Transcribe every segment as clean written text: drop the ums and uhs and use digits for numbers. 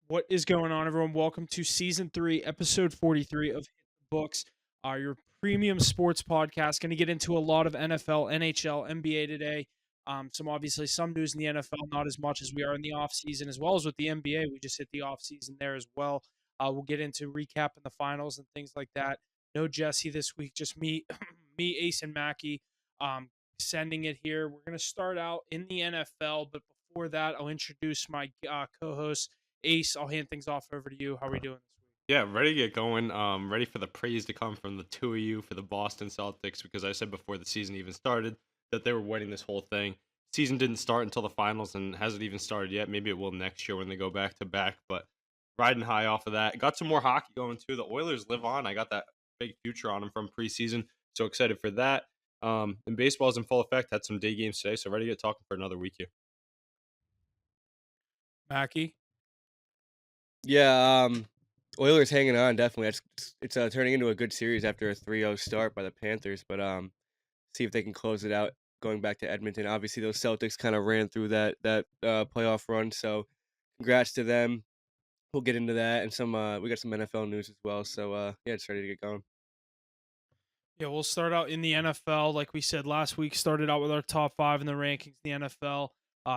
What is going on, everyone? Welcome to season 3, episode 43 of Hit the Books, your premium sports podcast. Going to get into a lot of NFL, NHL, NBA today. Some news in the NFL, not as much as we are in the offseason, as well as with the NBA. We just hit the offseason there as well. We'll get into recapping the finals and things like that. No Jesse this week, just me, me, Ace, and Mackie sending it here. We're going to start out in the NFL, but before that, I'll introduce my co-host. Ace, I'll hand things off over to you. How are we doing this week? Yeah, ready to get going. Ready for the praise to come from the two of you for the Boston Celtics because I said before the season even started that they were winning this whole thing. Season didn't start until the finals and hasn't even started yet. Maybe it will next year when they go back to back, but riding high off of that. Got some more hockey going too. The Oilers live on. I got that big future on them from preseason. So excited for that. And baseball's in full effect. Had some day games today, so ready to get talking for another week here. Mackie? Yeah, Oilers hanging on definitely. It's turning into a good series after a 3-0 start by the Panthers, but see if they can close it out going back to Edmonton. Obviously, those Celtics kind of ran through that playoff run, so congrats to them. We'll get into that and some we got some NFL news as well. So yeah, it's ready to get going. Yeah, we'll start out in the NFL. Like we said last week, started out with our top 5 in the rankings in the NFL.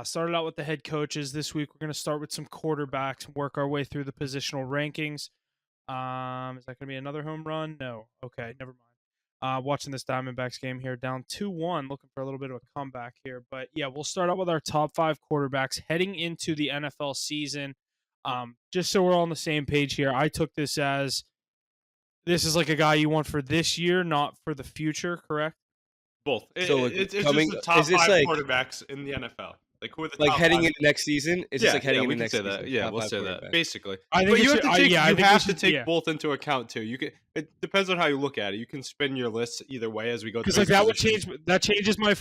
Started out with the head coaches. This week, we're going to start with some quarterbacks and work our way through the positional rankings. Is that going to be another home run? No. Okay, never mind. Watching this Diamondbacks game here, down 2-1, looking for a little bit of a comeback here. But yeah, we'll start out with our top 5 quarterbacks heading into the NFL season. Just so we're all on the same page here, I took this as this is like a guy you want for this year, not for the future, correct? Both. So like It's just coming, the is top this five like quarterbacks in the NFL. Like who are the like top heading five? into next season? Is this Yeah, like heading we into can next say that. season? Yeah, Top we'll five say that quarterbacks. basically. I think But it you have should. to take Yeah, I you think we have to should. take Yeah, both into account too. You can it depends on how you look at it. You can spin your list either way as we go because through like each that would position. change. That changes my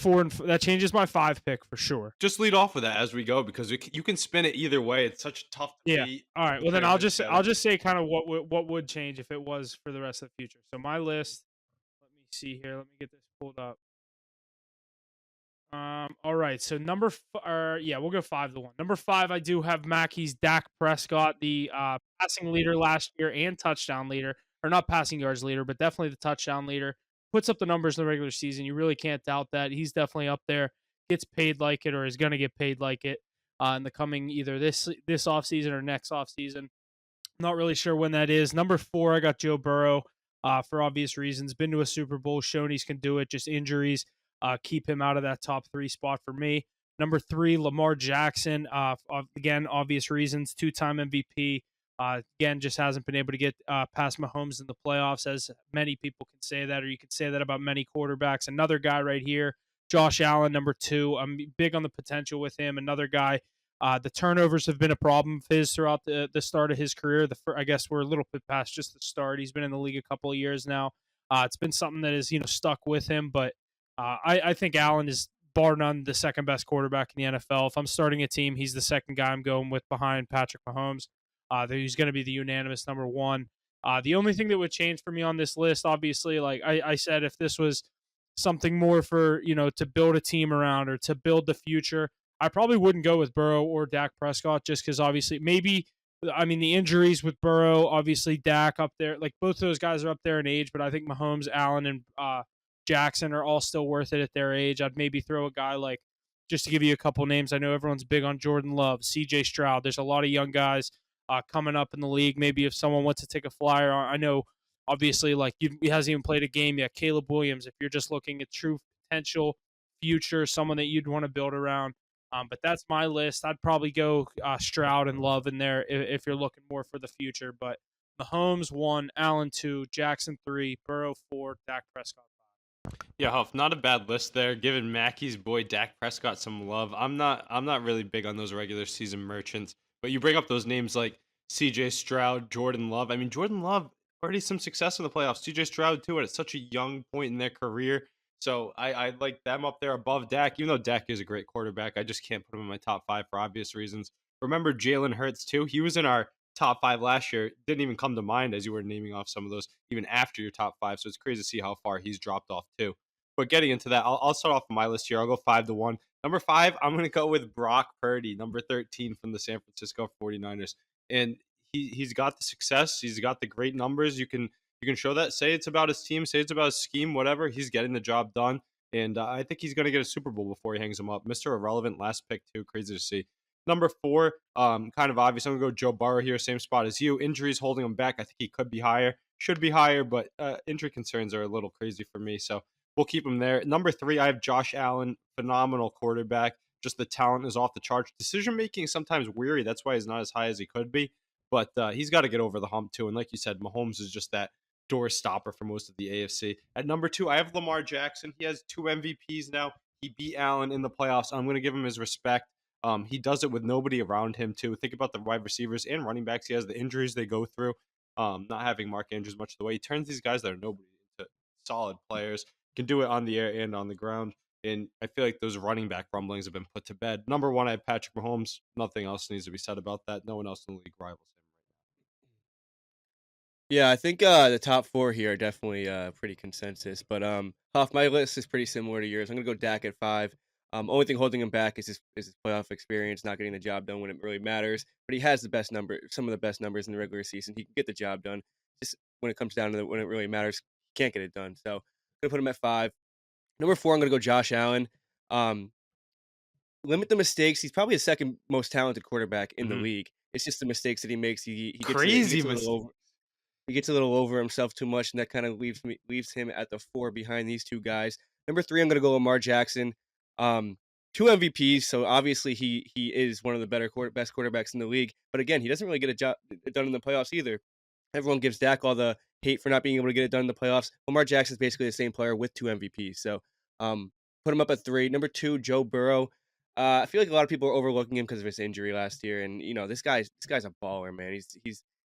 that changes my 5 pick for sure. Just lead off with that as we go because you can spin it either way. It's such a tough Yeah. debate All to right. put Well, then everything I'll together. just say kind of what would change if it was for the rest of the future. So my list. Let me see here. Let me get this pulled up. All right. So we'll go 5 to 1. Number 5, I do have Mackey's Dak Prescott, the passing leader last year and touchdown leader, or not passing yards leader, but definitely the touchdown leader. Puts up the numbers in the regular season. You really can't doubt that. He's definitely up there. Gets paid like it, or is going to get paid like it in the coming either this offseason or next offseason. Not really sure when that is. Number 4, I got Joe Burrow for obvious reasons. Been to a Super Bowl, shown he can do it. Just injuries keep him out of that top 3 spot for me. Number 3, Lamar Jackson. Again, obvious reasons. 2-time MVP. Again, just hasn't been able to get past Mahomes in the playoffs, as many people can say that, or you could say that about many quarterbacks. Another guy right here, Josh Allen, number 2. I'm big on the potential with him. Another guy. The turnovers have been a problem of his throughout the start of his career. I guess we're a little bit past just the start. He's been in the league a couple of years now. It's been something that is stuck with him, but I think Allen is bar none the second best quarterback in the NFL. If I'm starting a team, he's the second guy I'm going with behind Patrick Mahomes. He's going to be the unanimous number 1. The only thing that would change for me on this list, obviously, like I said, if this was something more for to build a team around or to build the future, I probably wouldn't go with Burrow or Dak Prescott just because obviously the injuries with Burrow, obviously Dak up there, like both those guys are up there in age, but I think Mahomes, Allen, and Jackson are all still worth it at their age. I'd maybe throw a guy like, just to give you a couple names, I know everyone's big on Jordan Love, CJ Stroud. There's a lot of young guys coming up in the league. Maybe if someone wants to take a flyer, I know obviously like he hasn't even played a game yet. Caleb Williams, if you're just looking at true potential future, someone that you'd want to build around. But that's my list. I'd probably go Stroud and Love in there if you're looking more for the future. But Mahomes 1, Allen 2, Jackson 3, Burrow 4, Dak Prescott 5. Yeah, Huff, not a bad list there. Giving Mackey's boy Dak Prescott some love. I'm not really big on those regular season merchants, but you bring up those names like CJ Stroud, Jordan Love. I mean, Jordan Love already some success in the playoffs. CJ Stroud too at such a young point in their career. So I like them up there above Dak, even though Dak is a great quarterback. I just can't put him in my top 5 for obvious reasons. Remember Jalen Hurts too? He was in our top 5 last year. Didn't even come to mind as you were naming off some of those even after your top 5. So it's crazy to see how far he's dropped off too. But getting into that, I'll start off my list here. I'll go 5 to 1. Number 5, I'm going to go with Brock Purdy, number 13 from the San Francisco 49ers. and he's got the success. He's got the great numbers. You can show that. Say it's about his team. Say it's about his scheme. Whatever. He's getting the job done. And I think he's going to get a Super Bowl before he hangs him up. Mr. Irrelevant, last pick too. Crazy to see. Number 4, kind of obvious. I'm gonna go Joe Burrow here, same spot as you. Injuries holding him back. I think he could be higher, should be higher, but injury concerns are a little crazy for me. So we'll keep him there. Number 3, I have Josh Allen, phenomenal quarterback. Just the talent is off the charts. Decision making is sometimes weary. That's why he's not as high as he could be. But he's got to get over the hump too. And like you said, Mahomes is just that door stopper for most of the AFC. At number 2, I have Lamar Jackson. He has 2 MVPs now. He beat Allen in the playoffs. I'm going to give him his respect. He does it with nobody around him too. Think about the wide receivers and running backs. He has the injuries they go through. Not having Mark Andrews much of the way. He turns these guys that are nobody into solid players. Can do it on the air and on the ground. And I feel like those running back rumblings have been put to bed. Number 1, I have Patrick Mahomes. Nothing else needs to be said about that. No one else in the league rivals him. Yeah, I think the top 4 here are definitely pretty consensus. But Huff, my list is pretty similar to yours. I'm gonna go Dak at 5. Only thing holding him back is his playoff experience, not getting the job done when it really matters. But he has some of the best numbers in the regular season. He can get the job done. Just when it comes down to when it really matters, he can't get it done. So I'm gonna put him at 5. Number 4, I'm gonna go Josh Allen. Um, Limit the mistakes. He's probably the second most talented quarterback in the Mhm. league. It's just the mistakes that he makes. He Crazy gets a little over he gets a little over himself too much, and that kind of leaves him at the 4 behind these 2 guys. Number 3, I'm gonna go Lamar Jackson. Um, 2 MVPs, so obviously he is one of the best quarterbacks in the league. But again, he doesn't really get a job done in the playoffs either. Everyone gives Dak all the hate for not being able to get it done in the playoffs. Lamar Jackson's basically the same player with 2 MVPs. So put him up at 3. Number 2, Joe Burrow. I feel like a lot of people are overlooking him because of his injury last year, and this guy's a baller, man.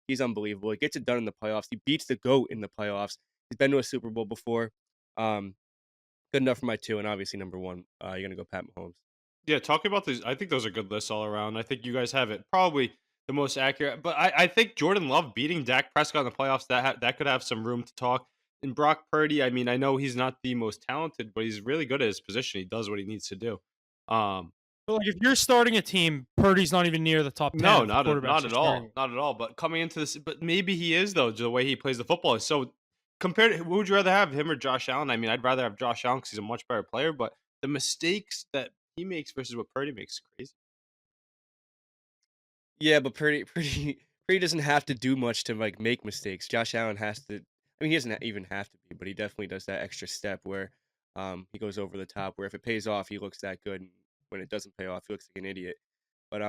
He's unbelievable. He gets it done in the playoffs. He beats the GOAT in the playoffs. He's been to a Super Bowl before. Um, Good enough for my 2, and obviously number 1. You're gonna go Pat Mahomes. Yeah, talking about these, I think those are good lists all around. I think you guys have it probably the most accurate. But I think Jordan Love beating Dak Prescott in the playoffs, that could have some room to talk. And Brock Purdy, I mean, I know he's not the most talented, but he's really good at his position. He does what he needs to do. Um, But like if you're starting a team, Purdy's not even near the top 10 no, of the not quarterbacks at you're starting. all, not at all. But coming into this, but maybe he is though. The way he plays the football is so compared. Who would you rather have, him or Josh Allen? I mean, I'd rather have Josh Allen because he's a much better player. But the mistakes that he makes versus what Purdy makes is crazy. Yeah, but Purdy doesn't have to do much to, like, make mistakes. Josh Allen has to I mean, he doesn't even have to be, but he definitely does that extra step where, he goes over the top, where if it pays off, he looks that good, and when it doesn't pay off, he looks like an idiot. But,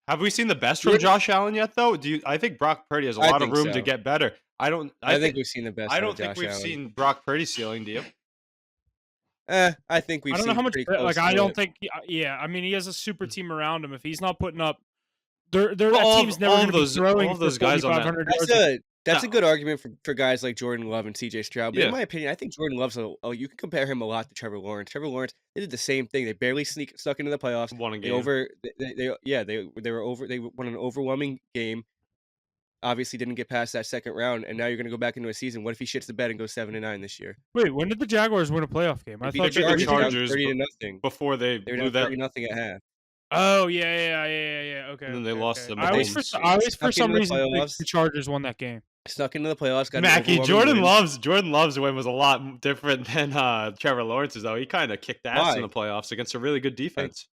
Have we seen the best you from look Josh Allen yet, though? I think Brock Purdy has a I lot of think room to so. get better. I don't. I think we've seen the best I out of don't think Josh we've Allen. seen Brock Purdy's ceiling. Do you? I think we've I don't know seen how much pretty like close I to don't it. think yeah, I mean he has a super team around him. If he's not putting up But that team's never going to be all throwing of for those guys on that. 4500 That's yards. a That good argument for guys like Jordan Love and CJ Stroud, but in yeah, my opinion, I think Jordan Love's you can compare him a lot to Trevor Lawrence. Trevor Lawrence, they did the same thing. They barely snuck into the playoffs. won a They game. over they yeah, they were over they won an overwhelming game. Obviously didn't get past that second round, and now you're gonna go back into a season. What if he shits the bed and goes 7-9 this year? Wait, when did the Jaguars win a playoff game? They I beat the thought They beat the we Chargers think down Chargers 30 to nothing. before they They were blew down that, 30-0 at half. Oh, yeah. Okay, and then they okay, lost okay. to I always Mahomes. I always for Snuck into some the reason think playoffs. the Chargers won that game. Snuck into the playoffs, got an Mackie, overwhelming win. Jordan Love's win was a lot different than Trevor Lawrence's, though. He kind of kicked ass in Why? the playoffs against a really good Hey, defense.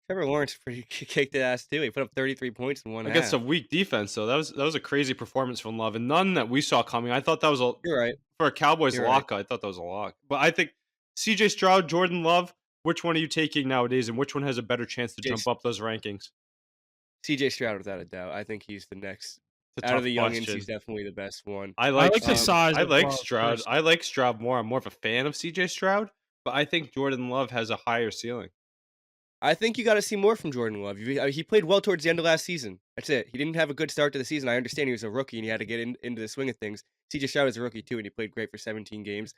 Trevor Lawrence pretty kicked the ass too. He put up 33 points in one Against a half. weak defense, though. That was a crazy performance from Love, and none that we saw coming. I thought that was a You're right. for a Cowboys You're right. lock. I thought that was a lock. But I think C.J. Stroud, Jordan Love. Which one are you taking nowadays, and which one has a better chance to jump Jace up those rankings? CJ Stroud without a doubt. I think he's the next It's a out of tough the youngins, he's question. definitely the best one. I like the size I of like Love Stroud. personally. I like Stroud more. I'm more of a fan of C.J. Stroud, but I think Jordan Love has a higher ceiling. I think you gotta see more from Jordan Love. He played well towards the end of last season. That's it. He didn't have a good start to the season. I understand he was a rookie and he had to get into the swing of things. CJ Stroud is a rookie too, and he played great for 17 games.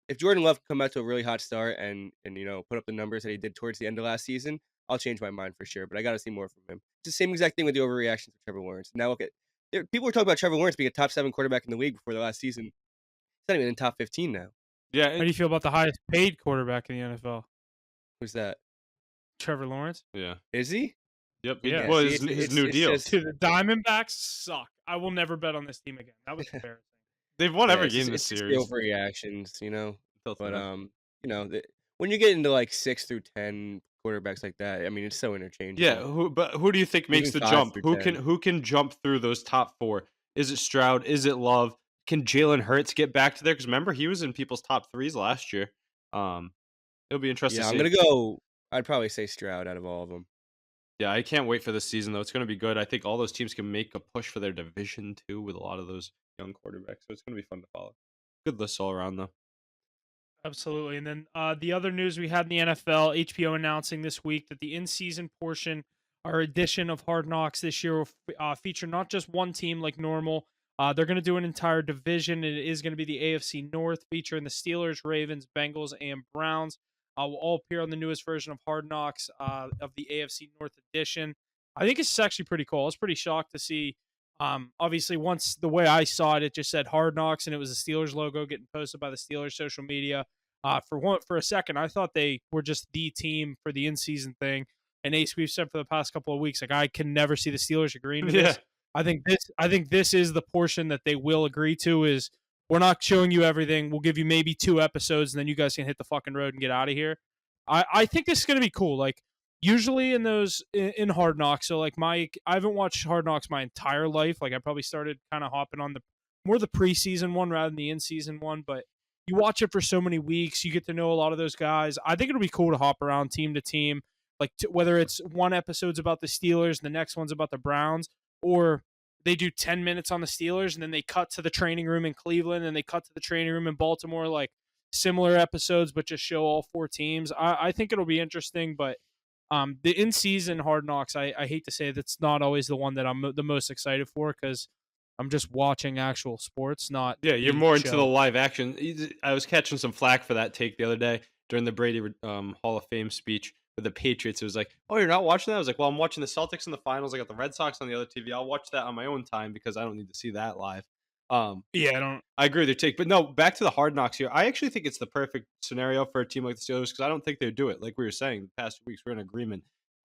If Jordan Love can come out to a really hot start and put up the numbers that he did towards the end of last season, I'll change my mind for sure. But I got to see more from him. It's the same exact thing with the overreactions of Trevor Lawrence. Now look at people were talking about Trevor Lawrence being a top 7 quarterback in the league before the last season. He's not even in top 15 now. Yeah, How do you feel about the highest paid quarterback in the NFL? Who's that? Trevor Lawrence? yeah. Is he? Yep. Yeah. Well, See, his new it's deal. just Dude, the Diamondbacks suck. I will never bet on this team again. That was embarrassing. They've won yeah, every game this it's just the series overreactions, you know. until But today. when you get into like 6 through 10 quarterbacks like that, I mean, it's so Yeah, interchangeable. who do you think makes Even the five jump? through Who can ten. who can jump through those top 4? Is it Stroud? Is it Love? Can Jalen Hurts get back to there? Because remember, he was in people's top 3s last year. Um, it'll be interesting Yeah, to I'm see. gonna go. I'd probably say Stroud out of all of them. Yeah, I can't wait for this season, though. It's gonna be good. I think all those teams can make a push for their division too with a lot of those young quarterbacks, so it's gonna be fun to follow. Good list all around, though. Absolutely. And then the other news we had in the NFL, HBO announcing this week that the in-season portion, our edition of Hard Knocks this year, will feature not just one team like normal. They're going to do an entire division. And it is going to be the AFC North, featuring the Steelers, Ravens, Bengals, and Browns. Will all appear on the newest version of Hard Knocks of the AFC North edition. I think it's actually pretty cool. I was pretty shocked to see. Obviously, once the way I saw it, it just said Hard Knocks, and it was the Steelers logo getting posted by the Steelers social media. For a second, I thought they were just the team for the in season thing. And Ace, we've said for the past couple of weeks, like I can never see the Steelers agreeing to Yeah, this. I think this is the portion that they will agree to. Is we're not showing you everything. We'll give you maybe 2 episodes, and then you guys can hit the fucking road and get out of here. I think this is gonna be cool. Like usually in those in Hard Knocks, so like I haven't watched Hard Knocks my entire life. Like I probably started kind of hopping on the more the preseason one rather than the in season one, but you watch it for so many weeks, you get to know a lot of those guys. I think it'll be cool to hop around team to team, like whether it's one episode's about the Steelers, and the next one's about the Browns, or they do 10 minutes on the Steelers and then they cut to the training room in Cleveland and they cut to the training room in Baltimore, like similar episodes, but just show all 4 teams. I think it'll be interesting, but the in-season Hard Knocks, I hate to say that's not always the one that I'm the most excited for because I'm just watching actual sports, not yeah, you're the more into the show. live action. I was catching some flack for that take the other day during the Brady Hall of Fame speech with the Patriots. It was like, "Oh, you're not watching that?" I was like, "Well, I'm watching the Celtics in the finals. I got the Red Sox on the other TV. I'll watch that on my own time because I don't need to see that live." Um, Yeah, I don't. I agree with your take, but no, back to the Hard Knocks here. I actually think it's the perfect scenario for a team like the Steelers because I don't think they'd do it. Like we were saying, the past 2 weeks we're in agreement.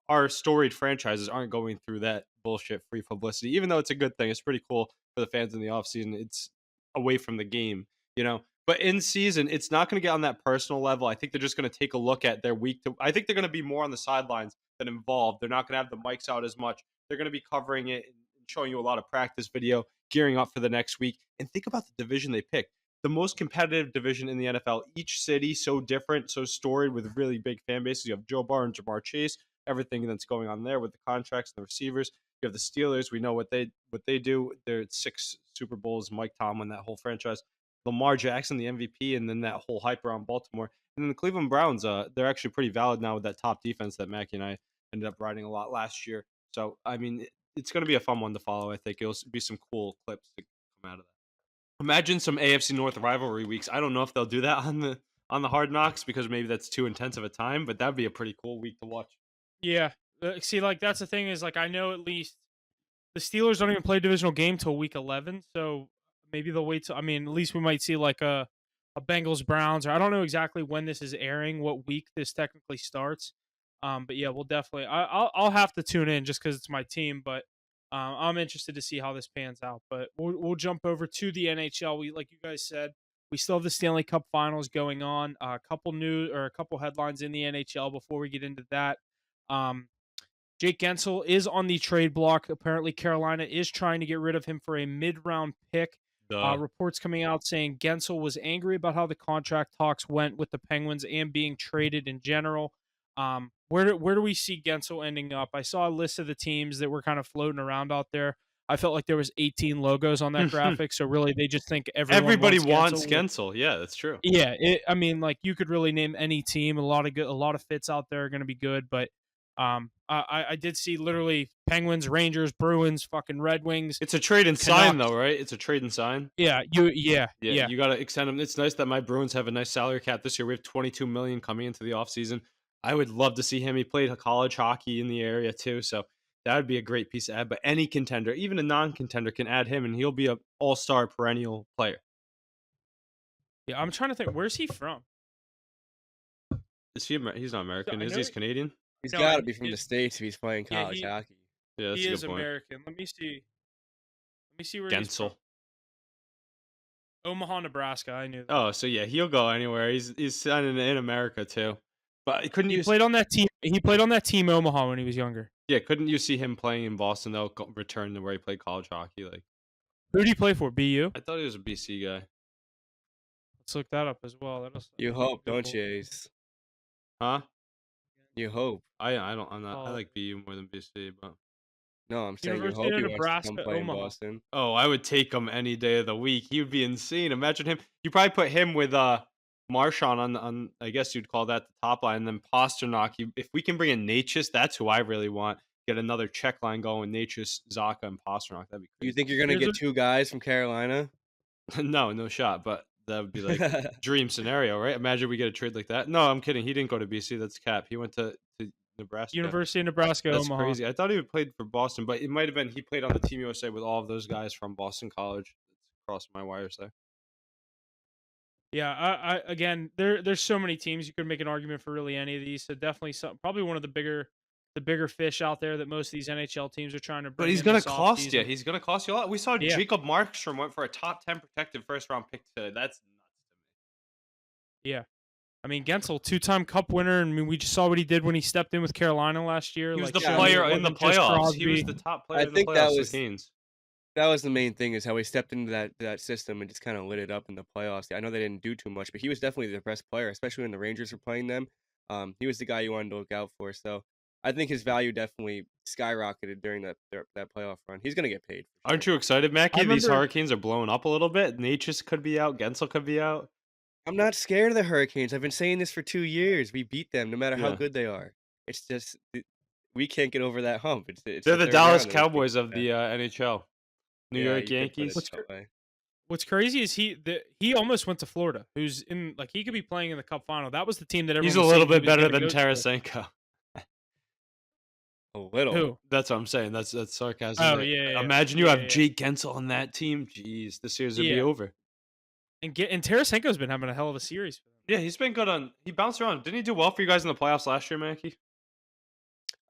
Our storied franchises aren't going through that bullshit free publicity, even though it's a good thing. It's pretty cool for the fans in the offseason. It's away from the game, you know. But in season, it's not going to get on that personal level. I think they're just going to take a look at their week. I think they're going to be more on the sidelines than involved. They're not going to have the mics out as much. They're going to be covering it and showing you a lot of practice video, gearing up for the next week. And think about the division they picked. The most competitive division in the NFL. Each city so different, so storied with really big fan bases. You have Joe Burrow and Jamar Chase, everything that's going on there with the contracts and the receivers. You have the Steelers. We know what they do. They're at 6 Super Bowls. Mike Tomlin, that whole franchise. Lamar Jackson, the MVP, and then that whole hype around Baltimore. And then the Cleveland Browns. They're actually pretty valid now with that top defense that Mackie and I ended up riding a lot last year. So I mean, it's going to be a fun one to follow. I think it'll be some cool clips to come out of that. Imagine some AFC North rivalry weeks. I don't know if they'll do that on the Hard Knocks because maybe that's too intense of a time, but that'd be a pretty cool week to watch. Yeah, see, like that's the thing is like I know at least the Steelers don't even play a divisional game till week 11, so maybe they'll wait till. I mean, at least we might see like a Bengals Browns, or I don't know exactly when this is airing, what week this technically starts. But yeah, we'll definitely. I'll have to tune in just because it's my team, but I'm interested to see how this pans out. But we'll jump over to the NHL. We like you guys said, we still have the Stanley Cup Finals going on. A couple headlines in the NHL before we get into that. Um, Jake Gensel is on the trade block. Apparently, Carolina is trying to get rid of him for a mid-round pick. Duh. Reports coming out saying Gensel was angry about how the contract talks went with the Penguins and being traded in general. Where do we see Gensel ending up? I saw a list of the teams that were kind of floating around out there. I felt like there was 18 logos on that graphic, so really they just think everyone Everybody wants wants Gensel. Gensel. Yeah, that's true. Yeah, I mean, like you could really name any team. A lot of fits out there are going to be good, but I did see literally Penguins, Rangers, Bruins, fucking Red Wings, It's a trade and sign, Canucks. though, right? It's a trade and sign. Yeah, Yeah. you got to extend them. It's nice that my Bruins have a nice salary cap this year. We have 22 million coming into the offseason. I would love to see him. He played college hockey in the area too, so that would be a great piece to add. But any contender, even a non-contender, can add him, and he'll be a all-star perennial player. Yeah, I'm trying to think. Where's he from? Is he? He's not So American, I is he? know He's Canadian. He's No, got to and be from the States if he's playing yeah, college hockey. Yeah, that's he a is good point. American. Let me see. Let me see where he's from. Gensel. Omaha, Nebraska. I knew that. Oh, so yeah, he'll go anywhere. He's signing in America too. But couldn't He you? played on that team. He played on that team Omaha when he was younger. Yeah, couldn't you see him playing in Boston though? Return to where he played college hockey. Like Who did he play for? BU. I thought he was a BC guy. Let's look that up as well. You That'll hope, be a don't good you, Ace? Huh? You hope. I don't. I'm not. I Oh, like BU more than BC, but No, I'm saying you University hope of he wants to come Nebraska, play in Omaha. Boston. oh, I would take him any day of the week. He would be insane. Imagine him. You probably put him with Marchand on I guess you'd call that the top line, and then Pasternak. If we can bring in Natchez, that's who I really want. Get another check line going. Natchez, Zaka, and Pasternak. That'd be You crazy. think you're gonna Here's a get 2 guys from Carolina? No, no shot. But that would be like dream scenario, right? Imagine we get a trade like that. No, I'm kidding. He didn't go to BC. That's cap. He went to Nebraska. University of Nebraska, That's Omaha. crazy. I thought he played for Boston, but it might have been he played on the Team USA with all of those guys from Boston College. It's across my wires there. Yeah, I again, there's so many teams you could make an argument for really any of these. So definitely probably one of the bigger fish out there that most of these NHL teams are trying to bring. But he's in gonna this cost you. offseason. He's gonna cost you a lot. We saw Yeah. Jacob Markstrom went for a top 10 protected first round pick today. That's nuts to me. Yeah. I mean, Gensel, 2-time Cup winner. I mean, we just saw what he did when he stepped in with Carolina last year. He was Like, the yeah, I player mean, in the wasn't just playoffs. He was Crosby. the top player I in the think that playoffs was for Canes. that was the main thing is how he stepped into that system and just kind of lit it up in the playoffs. I know they didn't do too much, but he was definitely the best player, especially when the Rangers were playing them. He was the guy you wanted to look out for. So I think his value definitely skyrocketed during that playoff run. He's gonna get paid. For Aren't sure. you excited, Mackie? I These remember Hurricanes are blowing up a little bit. Natchez could be out. Gensel could be out. I'm not scared of the Hurricanes. I've been saying this for 2 years. We beat them no matter how Yeah. good they are. It's just we can't get over that hump. It's They're the the third Dallas round that we can't Cowboys get of the NHL. New Yeah, York you could put it Yankees. that way. what's crazy is he almost went to Florida. Who's in like he could be playing in the Cup final. That was the team that everyone He's a was little saying he bit was better gonna than go to. Tarasenko. A little. Who? That's what I'm saying. That's sarcasm. Oh there. yeah. Imagine you have yeah. Jake Gensel on that team. Jeez, the series would be Yeah. over. And Tarasenko's been having a hell of a series for them. Yeah, he's been good on. He bounced around. Didn't he do well for you guys in the playoffs last year, Mackie?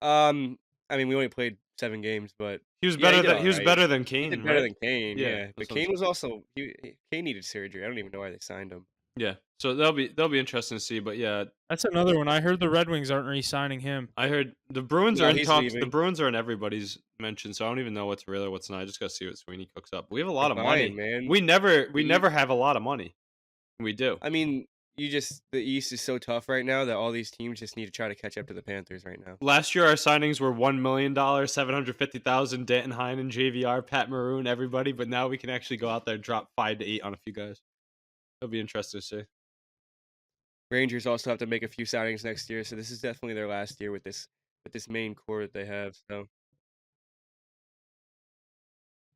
I mean, we only played 7 games, but He was yeah, better he did than he was alright. better than He Kane, did better right? than Kane, Yeah, yeah. But that's what I'm Kane was also Kane needed surgery. I don't even know why they signed him. Yeah, so that'll be interesting to see. But yeah, That's another one. I heard the Red Wings aren't re-signing him. I heard the Bruins No, are in he's talks. The leaving. Bruins are in everybody's mention, so I don't even know what's real or what's not. I just gotta see what Sweeney cooks up. We have a lot of They're money. buying, man. We never We have a lot of money. We do. I mean, the East is so tough right now that all these teams just need to try to catch up to the Panthers right now. Last year, our signings were $1 million, 750,000. Danton Heinen, JVR, Pat Maroon, everybody. But now we can actually go out there and drop 5 to 8 on a few guys. It'll be interesting to see. Rangers also have to make a few signings next year, so this is definitely their last year with this main core that they have. So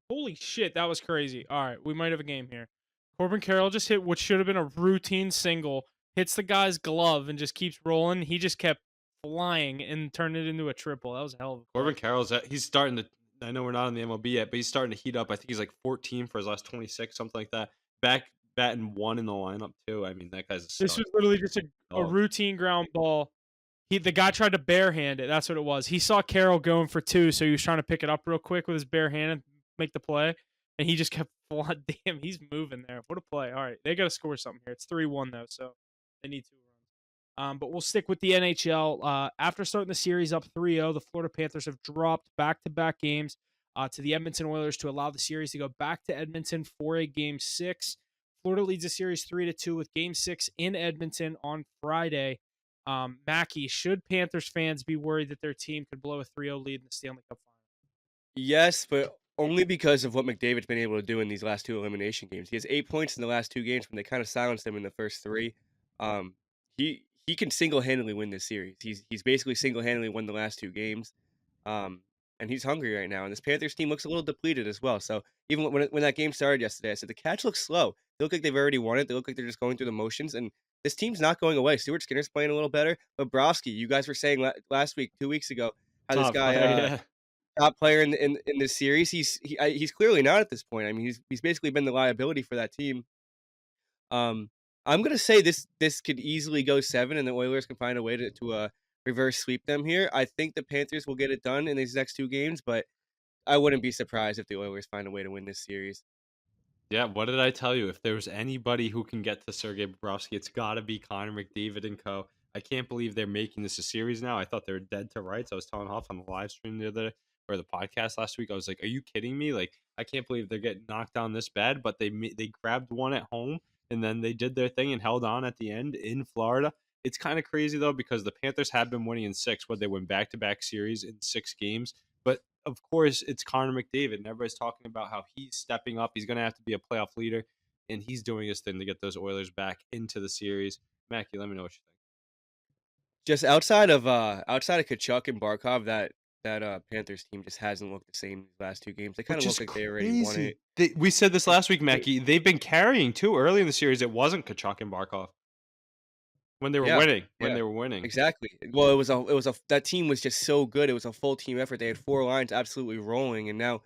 Holy shit, that was crazy. All right, we might have a game here. Corbin Carroll just hit what should have been a routine single, hits the guy's glove and just keeps rolling. He just kept flying and turned it into a triple. That was a hell of a play. Corbin Carroll's he's starting to. I know we're not in the MLB yet, but he's starting to heat up. I think he's like 14 for his last 26, something like that. Back batting 1 in the lineup too. I mean, that guy's a This stud. was literally just a Dog. routine ground ball. The guy tried to barehand it. That's what it was. He saw Carroll going for 2, so he was trying to pick it up real quick with his bare hand and make the play. And he just kept flying. Damn, he's moving there. What a play. All right, they got to score something here. It's 3-1, though, so they need 2 runs. But we'll stick with the NHL. After starting the series up 3-0, the Florida Panthers have dropped back-to-back games to the Edmonton Oilers to allow the series to go back to Edmonton for a Game 6. Florida leads the series 3-2 with Game 6 in Edmonton on Friday. Mackie, should Panthers fans be worried that their team could blow a 3-0 lead in the Stanley Cup final? yes, but only because of what McDavid's been able to do in these last 2 elimination games. He has 8 points in the last 2 games when they kind of silenced him in the first 3. He can single-handedly win this series. He's basically single-handedly won the last 2 games. And he's hungry right now. And this Panthers team looks a little depleted as well. So even when that game started yesterday, I said the Cats look slow. They look like they've already won it. They look like they're just going through the motions. And this team's not going away. Stuart Skinner's playing a little better. But Bobrovsky, you guys were saying last week, 2 weeks ago, how this Top guy player, yeah. top player in this series. He's clearly not at this point. I mean, he's basically been the liability for that team. I'm gonna say this could easily go 7, and the Oilers can find a way to reverse sweep them here. I think the Panthers will get it done in these next 2 games, but I wouldn't be surprised if the Oilers find a way to win this series. Yeah, what did I tell you? If there's anybody who can get to Sergei Bobrovsky, it's got to be Connor McDavid and co. I can't believe they're making this a series now. I thought they were dead to rights. I was telling Hoff on the live stream the other or the podcast last week. I was like, "Are you kidding me? Like, I can't believe they're getting knocked down this bad." But they grabbed one at home and then they did their thing and held on at the end in Florida. It's kind of crazy though because the Panthers have been winning in 6, but they win back-to-back series in 6 games. But of course, it's Connor McDavid, and everybody's talking about how he's stepping up. He's going to have to be a playoff leader, and he's doing his thing to get those Oilers back into the series. Mackie, let me know what you think. Just outside of Kachuk and Barkov, that Panthers team just hasn't looked the same these last 2 games. They kinda Which look is like they already won crazy. it. We said this last week, They Mackie. They've been carrying too early in the series. It wasn't Kachuk and Barkov when they were Yeah, winning. When yeah, they were winning. exactly. Well, it was a that team was just so good. It was a full team effort. They had 4 lines absolutely rolling, and now,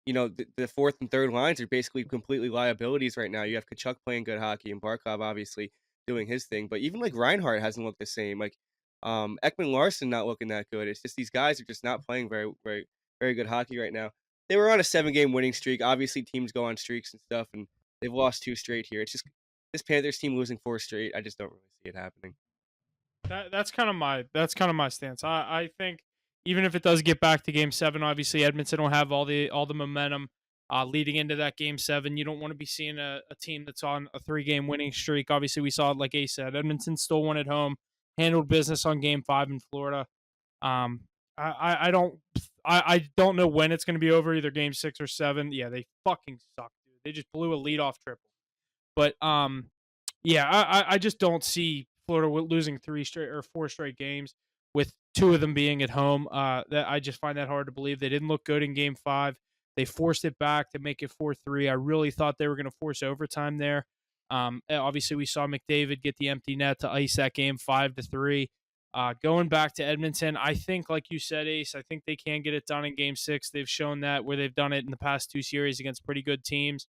the 4th and 3rd lines are basically completely liabilities right now. You have Kachuk playing good hockey and Barkov obviously doing his thing, but even, like, Reinhart hasn't looked the same, like, Ekman-Larsson not looking that good. It's just these guys are just not playing very very very good hockey right now. They were on a 7-game winning streak. Obviously, teams go on streaks and stuff, and they've lost 2 straight here. It's just this Panthers team losing 4 straight, I just don't really see it happening. That's kind of my stance. I think even if it does get back to Game 7, obviously Edmonton will have all the momentum leading into that Game 7. You don't want to be seeing a team that's on a 3-game winning streak. Obviously, we saw it like Ace said. Edmonton still won at home, handled business on Game 5 in Florida. Um, I don't know when it's going to be over, either Game 6 or 7. Yeah, they fucking suck, dude. They just blew a leadoff triple. But yeah, I just don't see Florida losing 3 straight or 4 straight games with 2 of them being at home. That I just find that hard to believe. They didn't look good in Game 5. They forced it back to make it 4-3. I really thought they were going to force overtime there. Obviously, we saw McDavid get the empty net to ice that game 5-3. Going back to Edmonton, I think, like you said, Ace, I think they can get it done in Game 6. They've shown that where they've done it in the past 2 series against pretty good teams.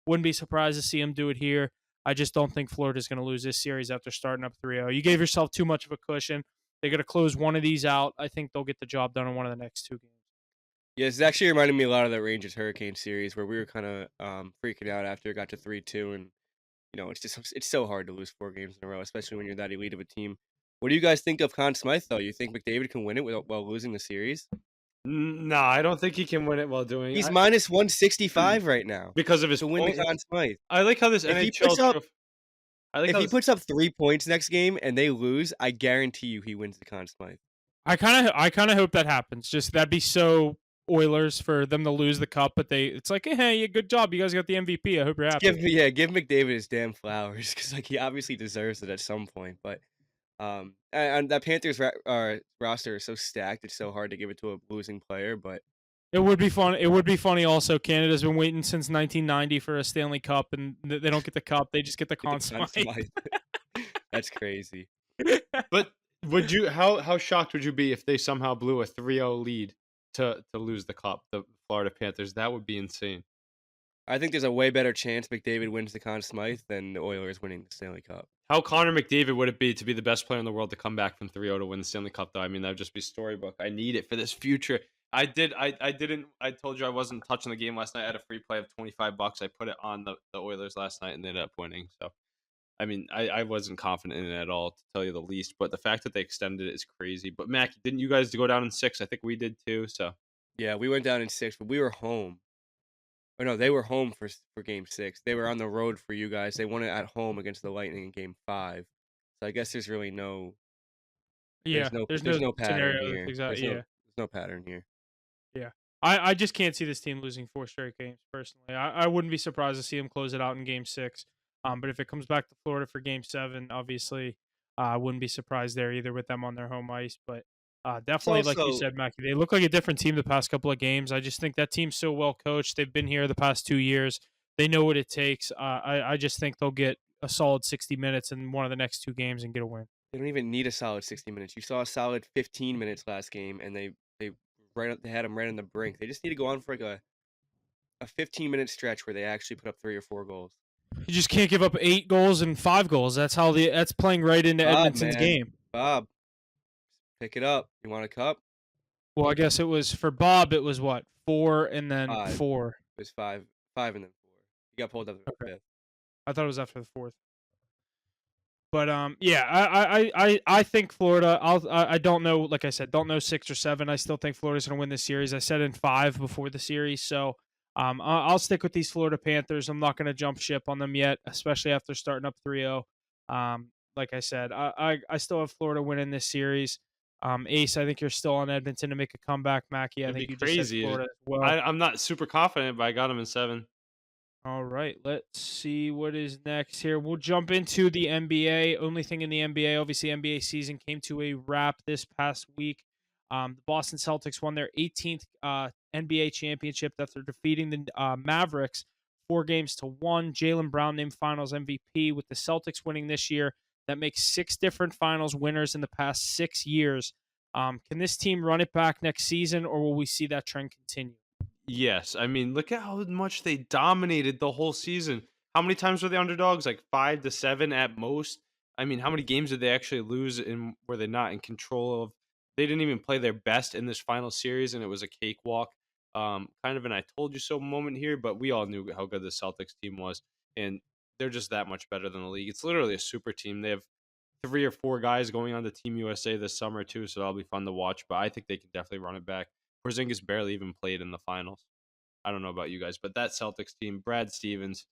Wouldn't be surprised to see them do it here. I just don't think Florida's going to lose this series after starting up 3-0. You gave yourself too much of a cushion. They're going to close one of these out. I think they'll get the job done in one of the next 2 games. Yeah, it's actually reminded me a lot of that Rangers Hurricane series where we were kinda, freaking out after it got to 3-2, and, it's so hard to lose 4 games in a row, especially when you're that elite of a team. What do you guys think of Conn Smythe, though? You think McDavid can win it while losing the series? No, I don't think he can win it while doing. He's minus 165 right now Because of his to win the point. Conn Smythe. I like how this If he NHL puts up trophy. I like if how he this. puts up 3 points next game and they lose, I guarantee you he wins the Conn Smythe. I kind of hope that happens. Just that'd be so Oilers for them to lose the cup, but it's like, hey, good job, you guys got the MVP. I hope you're happy. Give McDavid his damn flowers because like, he obviously deserves it at some point, but, and that Panthers roster is so stacked, it's so hard to give it to a losing player, but It would be fun. It would be funny. Also, Canada's been waiting since 1990 for a Stanley Cup, and they don't get the cup. They just get the get the Conn Conn Smythe. That's crazy. But would you how shocked would you be if they somehow blew a 3-0 lead to lose the cup, the Florida Panthers? That would be insane. I think there's a way better chance McDavid wins the Conn Smythe than the Oilers winning the Stanley Cup. How Connor McDavid would it be to be the best player in the world to come back from 3-0 to win the Stanley Cup though? I mean, that would just be storybook. I need it for this future. I told you I wasn't touching the game last night. I had a free play of $25. I put it on the Oilers last night and they ended up winning. So I mean, I wasn't confident in it at all, to tell you the least. But the fact that they extended it is crazy. But Mackie, didn't you guys go down in 6? I think we did too. So Yeah, we went down in 6, but we were home. Or no, they were home for game 6. They were on the road for you guys. They won it at home against the Lightning in game 5. So I guess there's really no Yeah, there's there's no no pattern scenario. here. Exactly. Yeah. There's no pattern here. Yeah. I just can't see this team losing 4 straight games, personally. I wouldn't be surprised to see them close it out in Game 6. But if it comes back to Florida for Game 7, obviously, I wouldn't be surprised there either with them on their home ice. But It's definitely, like you also said, Mackie, they look like a different team the past couple of games. I just think that team's so well coached. They've been here the past 2 years. They know what it takes. I just think they'll get a solid 60 minutes in one of the next 2 games and get a win. they don't even need a solid 60 minutes. You saw a solid 15 minutes last game, and they had them right on the brink. They just need to go on for like a 15-minute stretch where they actually put up 3 or 4 goals. You just can't give up 8 goals and 5 goals. That's playing right into Bob, Edmonton's man. game. Bob, Pick it up. You want a cup? Well, I guess it was for Bob. It was what 4 and then 5. 4. It was 5. 5 and then 4. You got pulled up to Okay, the 5th. I thought it was after the fourth. But yeah, I think Florida. I don't know. Like I said, don't know 6 or 7. I still think Florida's going to win this series. I said in 5 before the series, so I'll stick with these Florida Panthers. I'm not going to jump ship on them yet, especially after starting up 3-0. Like I said, I still have Florida winning this series. Ace, I think you're still on Edmonton to make a comeback. Mackie, I It'd think be you just said crazy. Florida as well. I'm not super confident, but I got him in 7. All right, let's see what is next here. We'll jump into the NBA. Only thing in the NBA, obviously, NBA season came to a wrap this past week. The Boston Celtics won their 18th NBA championship after defeating the Mavericks 4-1. Jaylen Brown named Finals MVP with the Celtics winning this year. That makes 6 different Finals winners in the past 6 years. Can this team run it back next season, or will we see that trend continue? Yes, I mean, look at how much they dominated the whole season. How many times were they underdogs? Like 5 to 7 at most. I mean, how many games did they actually lose and were they not in control of? They didn't even play their best in this final series, and it was a cakewalk. Kind of an "I told you so" moment here, but we all knew how good the Celtics team was, and they're just that much better than the league. It's literally a super team. They have 3 or 4 guys going on to Team USA this summer too, so that'll be fun to watch. But I think they can definitely run it back. Porzingis barely even played in the finals. I don't know about you guys, but that Celtics team, Brad Stevens,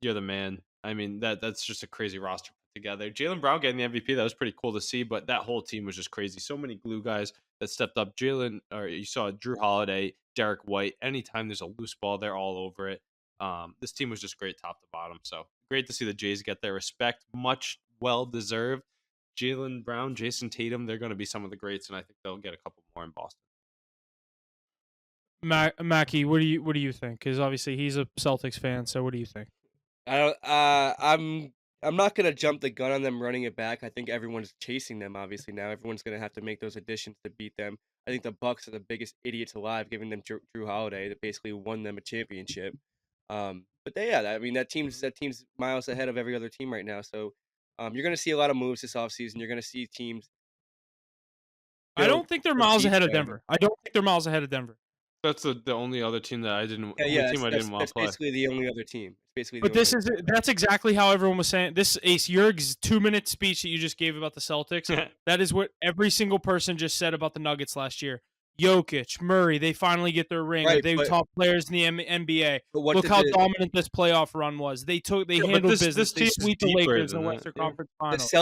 you're the man. I mean, that's just a crazy roster put together. Jaylen Brown getting the MVP, that was pretty cool to see, but that whole team was just crazy. So many glue guys that stepped up. Jalen, or you saw Drew Holiday, Derek White. Anytime there's a loose ball, they're all over it. This team was just great top to bottom. So great to see the Jays get their respect, much well deserved. Jaylen Brown, Jason Tatum, they're going to be some of the greats, and I think they'll get a couple more in Boston. Mackie, what do you think? Because obviously he's a Celtics fan. So what do you think? I don't. I'm not gonna jump the gun on them running it back. I think everyone's chasing them. Obviously now, everyone's gonna have to make those additions to beat them. I think the Bucks are the biggest idiots alive, giving them Drew Holiday that basically won them a championship. But yeah, I mean that team's miles ahead of every other team right now. So, you're gonna see a lot of moves this offseason. You're gonna see teams I build don't think they're to miles beat ahead of them. Denver. I don't think they're miles ahead of Denver. That's the only other team that Yeah, only yeah, team that's I that's didn't want that's to play. basically the only other team. It's basically the But only this other is that's exactly how everyone was saying. This Ace, your 2-minute speech that you just gave about the Celtics, that is what every single person just said about the Nuggets last year. Jokic, Murray, they finally get their ring. Are right, they top players in the NBA? but what Look did how the dominant this playoff run was. They Yeah, but handled business. this They team is sweep the deeper Lakers in than the that. Western Yeah. Conference the Finals.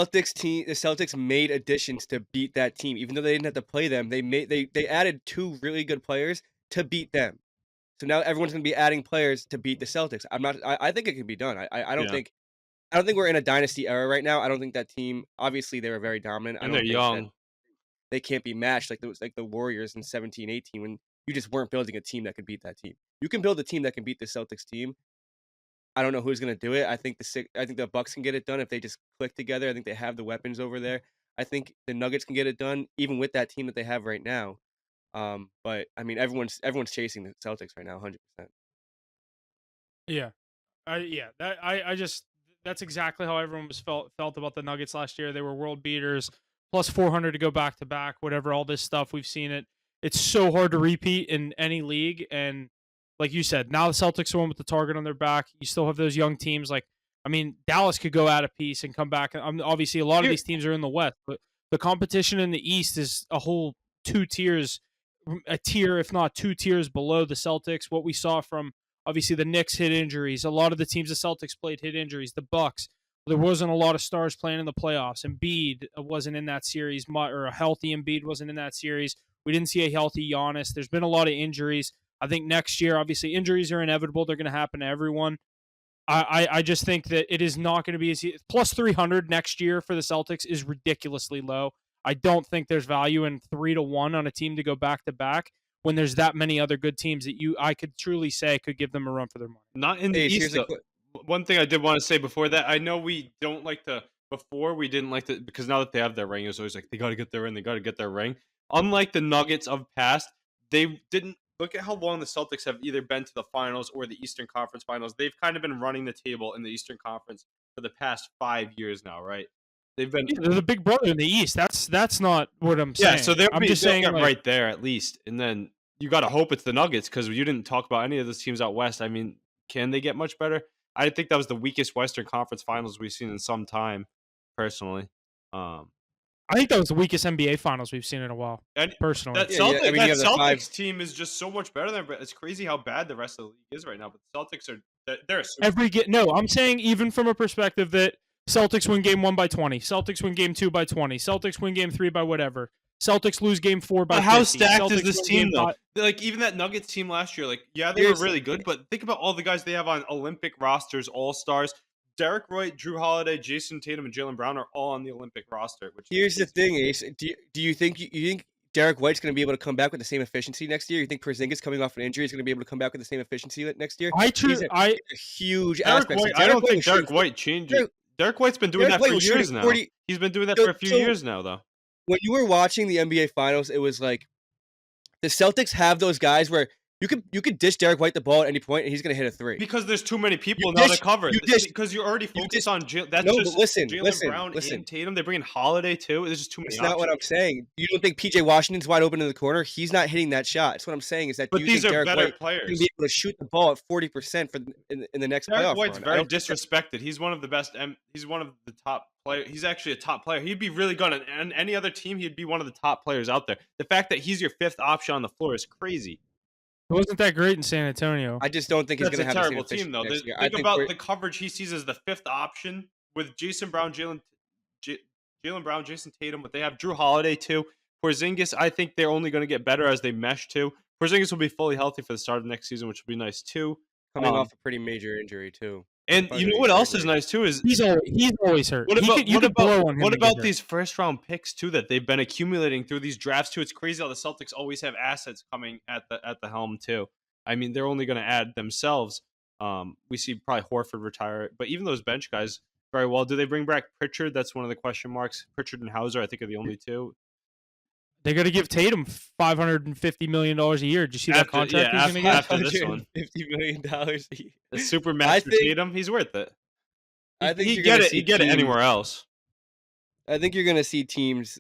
Celtics made additions to beat that team, even though they didn't have to play them. They added 2 really good players to beat them. So now everyone's gonna be adding players to beat the Celtics. I think it can be done. Yeah. I don't think we're in a dynasty era right now. I don't think that team, obviously they were very dominant. I And they're don't think that young. they can't be matched like the Warriors in 17, 18 when you just weren't building a team that could beat that team. You can build a team that can beat the Celtics team. I don't know who's gonna do it. I think the Bucks can get it done if they just click together. I think they have the weapons over there. I think the Nuggets can get it done even with that team that they have right now. But I mean, everyone's chasing the Celtics right now, 100%. Yeah. I just that's exactly how everyone was felt about the Nuggets last year. They were world beaters, plus 400 to go back to back, whatever all this stuff we've seen it. It's so hard to repeat in any league, and like you said, now the Celtics are one with the target on their back. You still have those young teams like I mean, Dallas could go out a piece and come back. Obviously, a lot of Here, these teams are in the West, but the competition in the East is a whole 2 tiers, a tier if not 2 tiers below the Celtics. What we saw from obviously the Knicks hit injuries. A lot of the teams the Celtics played hit injuries. The Bucks, there wasn't a lot of stars playing in the playoffs. Embiid wasn't in that series, or a healthy Embiid wasn't in that series. We didn't see a healthy Giannis. There's been a lot of injuries. I think next year, obviously, injuries are inevitable. They're going to happen to everyone. I just think that it is not going to be as plus 300 next year for the Celtics is ridiculously low. I don't think there's value in 3-1 on a team to go back to back when there's that many other good teams that I could truly say could give them a run for their money. not in the Hey, East here's a though. quick. One thing I did want to say before that, I know we don't like to. Before we didn't like to because now that they have their ring, it's always like they got to get their ring. They got to get their ring. Unlike the Nuggets of past, they didn't look at how long the Celtics have either been to the finals or the Eastern Conference Finals. They've kind of been running the table in the Eastern Conference for the past 5 years now, right? They've been Yeah, they're the big brother in the East. That's not what I'm yeah, saying. so I'm just they'll saying, get like, right there at least, and then you gotta hope it's the Nuggets because you didn't talk about any of those teams out west. I mean, can they get much better? I think that was the weakest Western Conference Finals we've seen in some time, personally. Um, I think that was the weakest NBA Finals we've seen in a while, and personally. Yeah. I mean, you That have the 5. Celtics team is just so much better than. But it's crazy how bad the rest of the league is right now. But the Celtics are they're a super. No, I'm saying even from a perspective that Celtics win game 1 by 20, Celtics win game 2 by 20, Celtics win game 3 by whatever, Celtics lose game 4 by But how 50, stacked is Celtics this win team game though? 5. Like even that Nuggets team last year, like yeah, they were Here's really good, but think about all the guys they have on Olympic rosters, all stars. Derek White, Drew Holiday, Jason Tatum, and Jalen Brown are all on the Olympic roster. Which here's the thing, Ace. Do you think you think Derek White's going to be able to come back with the same efficiency next year? You think Porzingis coming off an injury is going to be able to come back with the same efficiency next year? These are huge Derek aspects. White, I Derek don't White think was shooting Derek White changes. Derek- Derek White's been doing Derek that White for was years shooting now. 40. He's been doing that for a few So years now, though. when you were watching the NBA Finals, it was like the Celtics have those guys where you could dish Derek White the ball at any point and he's going to hit a three. Because there's too many people You now dish- to cover. you dish- Because you're already you focused dish- on that's No, but just listen, Jalen Brown and Tatum. They bring in Holiday too. There's just too many. That's not what I'm saying. You don't think PJ Washington's wide open in the corner? He's not hitting that shot. That's what I'm saying. Is that But you these think are Derek better White is players. going to be able to shoot the ball at 40% in the next Derek playoff White's run? very disrespected. He's one of the best. He's one of the top players. He's actually a top player. He'd be really good on any other team. He'd be one of the top players out there. The fact that he's your fifth option on the floor is crazy. It wasn't that great in San Antonio. I just don't think he's That's going to a have terrible the same team, though. next year. I Think think about the coverage he sees as the fifth option with Jason Brown, Jalen Brown, Jason Tatum, but they have Drew Holiday too. Porzingis, I think they're only going to get better as they mesh too. Porzingis will be fully healthy for the start of next season, which will be nice too. coming off a pretty major injury too. And you know what else is nice too is he's always hurt. What about you could blow on him. what about these first round picks too that they've been accumulating through these drafts too? It's crazy how the Celtics always have assets coming at the helm too. I mean, they're only going to add themselves. We see probably Horford retire, but even those bench guys very well. Do they bring back Pritchard? That's one of the question marks. Pritchard and Hauser, I think, are the only two. They're going to give Tatum $550 million a year. Did you see that contract he's going to get? After this one, $50 million a year. a super max for Tatum. He's worth it. I think he get it anywhere else. I think you're going to see teams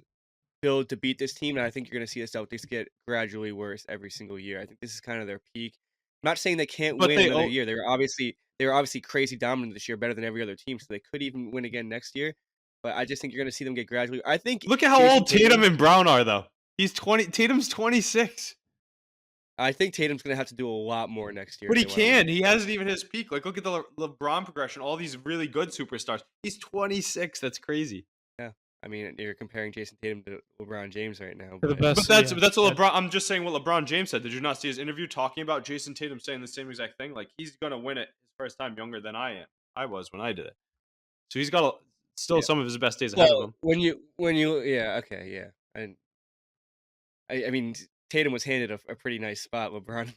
build to beat this team, and I think you're going to see the Celtics get gradually worse every single year. I think this is kind of their peak. I'm not saying they can't win another year. They were obviously crazy dominant this year, better than every other team, so they could even win again next year. But I just think you're going to see them get gradually. I think look at how old Tatum and Brown are, though. He's 20. Tatum's 26. I think Tatum's going to have to do a lot more next year. But he can. He hasn't even his peak. Like, look at the LeBron progression. All these really good superstars. He's 26. That's crazy. Yeah. I mean, you're comparing Jason Tatum to LeBron James right now. But that's what LeBron. I'm just saying what LeBron James said. Did you not see his interview talking about Jason Tatum saying the same exact thing? Like, he's gonna win it his first time younger than I was when I did it. So he's got still some of his best days ahead of him. I mean, Tatum was handed a pretty nice spot. LeBron. You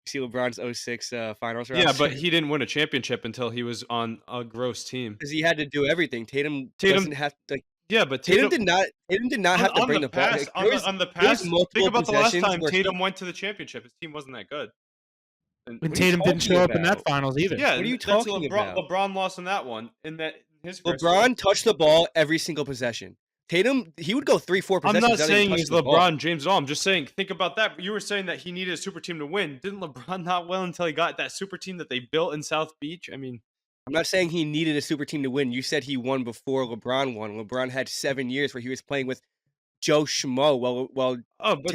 see LeBron's 06 finals roster? Yeah, but he didn't win a championship until he was on a gross team. Because he had to do everything. Tatum doesn't have to. Yeah, but Tatum did not have to bring the ball. On the past, think about the last time Tatum went to the championship. His team wasn't that good. And Tatum didn't show up in that finals either. Yeah, what are you talking about? LeBron lost in that one. LeBron touched the ball every single possession. Tatum, he would go 3-4 possessions. I'm not saying he's LeBron James at all. I'm just saying, think about that. You were saying that he needed a super team to win. Didn't LeBron not win until he got that super team that they built in South Beach? I mean, I'm not saying he needed a super team to win. You said he won before LeBron won. LeBron had 7 years where he was playing with Joe Schmo.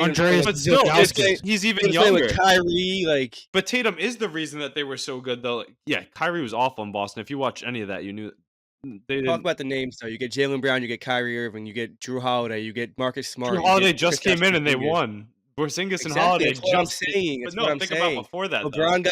Andreas, he's even younger. With Kyrie, But Tatum is the reason that they were so good, though. Yeah, Kyrie was awful in Boston. If you watch any of that, you knew. Talk about the names, though. You get Jalen Brown, you get Kyrie Irving, you get Drew Holiday, you get Marcus Smart. Drew Holiday just came in and they won. Porzingis and Holiday. That's what I'm saying. That's what I'm saying. About before that, LeBron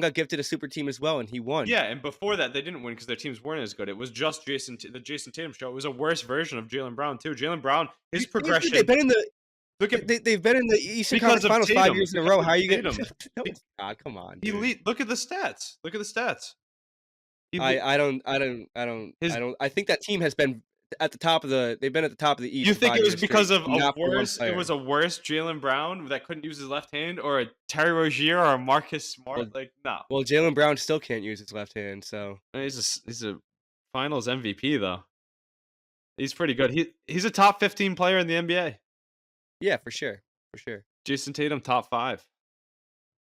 got gifted a super team as well, and he won. Yeah, and before that, they didn't win because their teams weren't as good. It was just the Jason Tatum show. It was a worse version of Jalen Brown too. Jalen Brown, his progression. They've been in the Eastern Conference Finals 5 years in a row. How are you getting? God, come on. Look at the stats. Look at the stats. I I think that team has been at the top of the. They've been at the top of the East. You think it was because of a worse? It was a worse Jalen Brown that couldn't use his left hand, or a Terry Rozier, or a Marcus Smart? No. Well, Jalen Brown still can't use his left hand, so he's a Finals MVP though. He's pretty good. He's a top 15 player in the NBA. Yeah, for sure. For sure. Jason Tatum, top 5.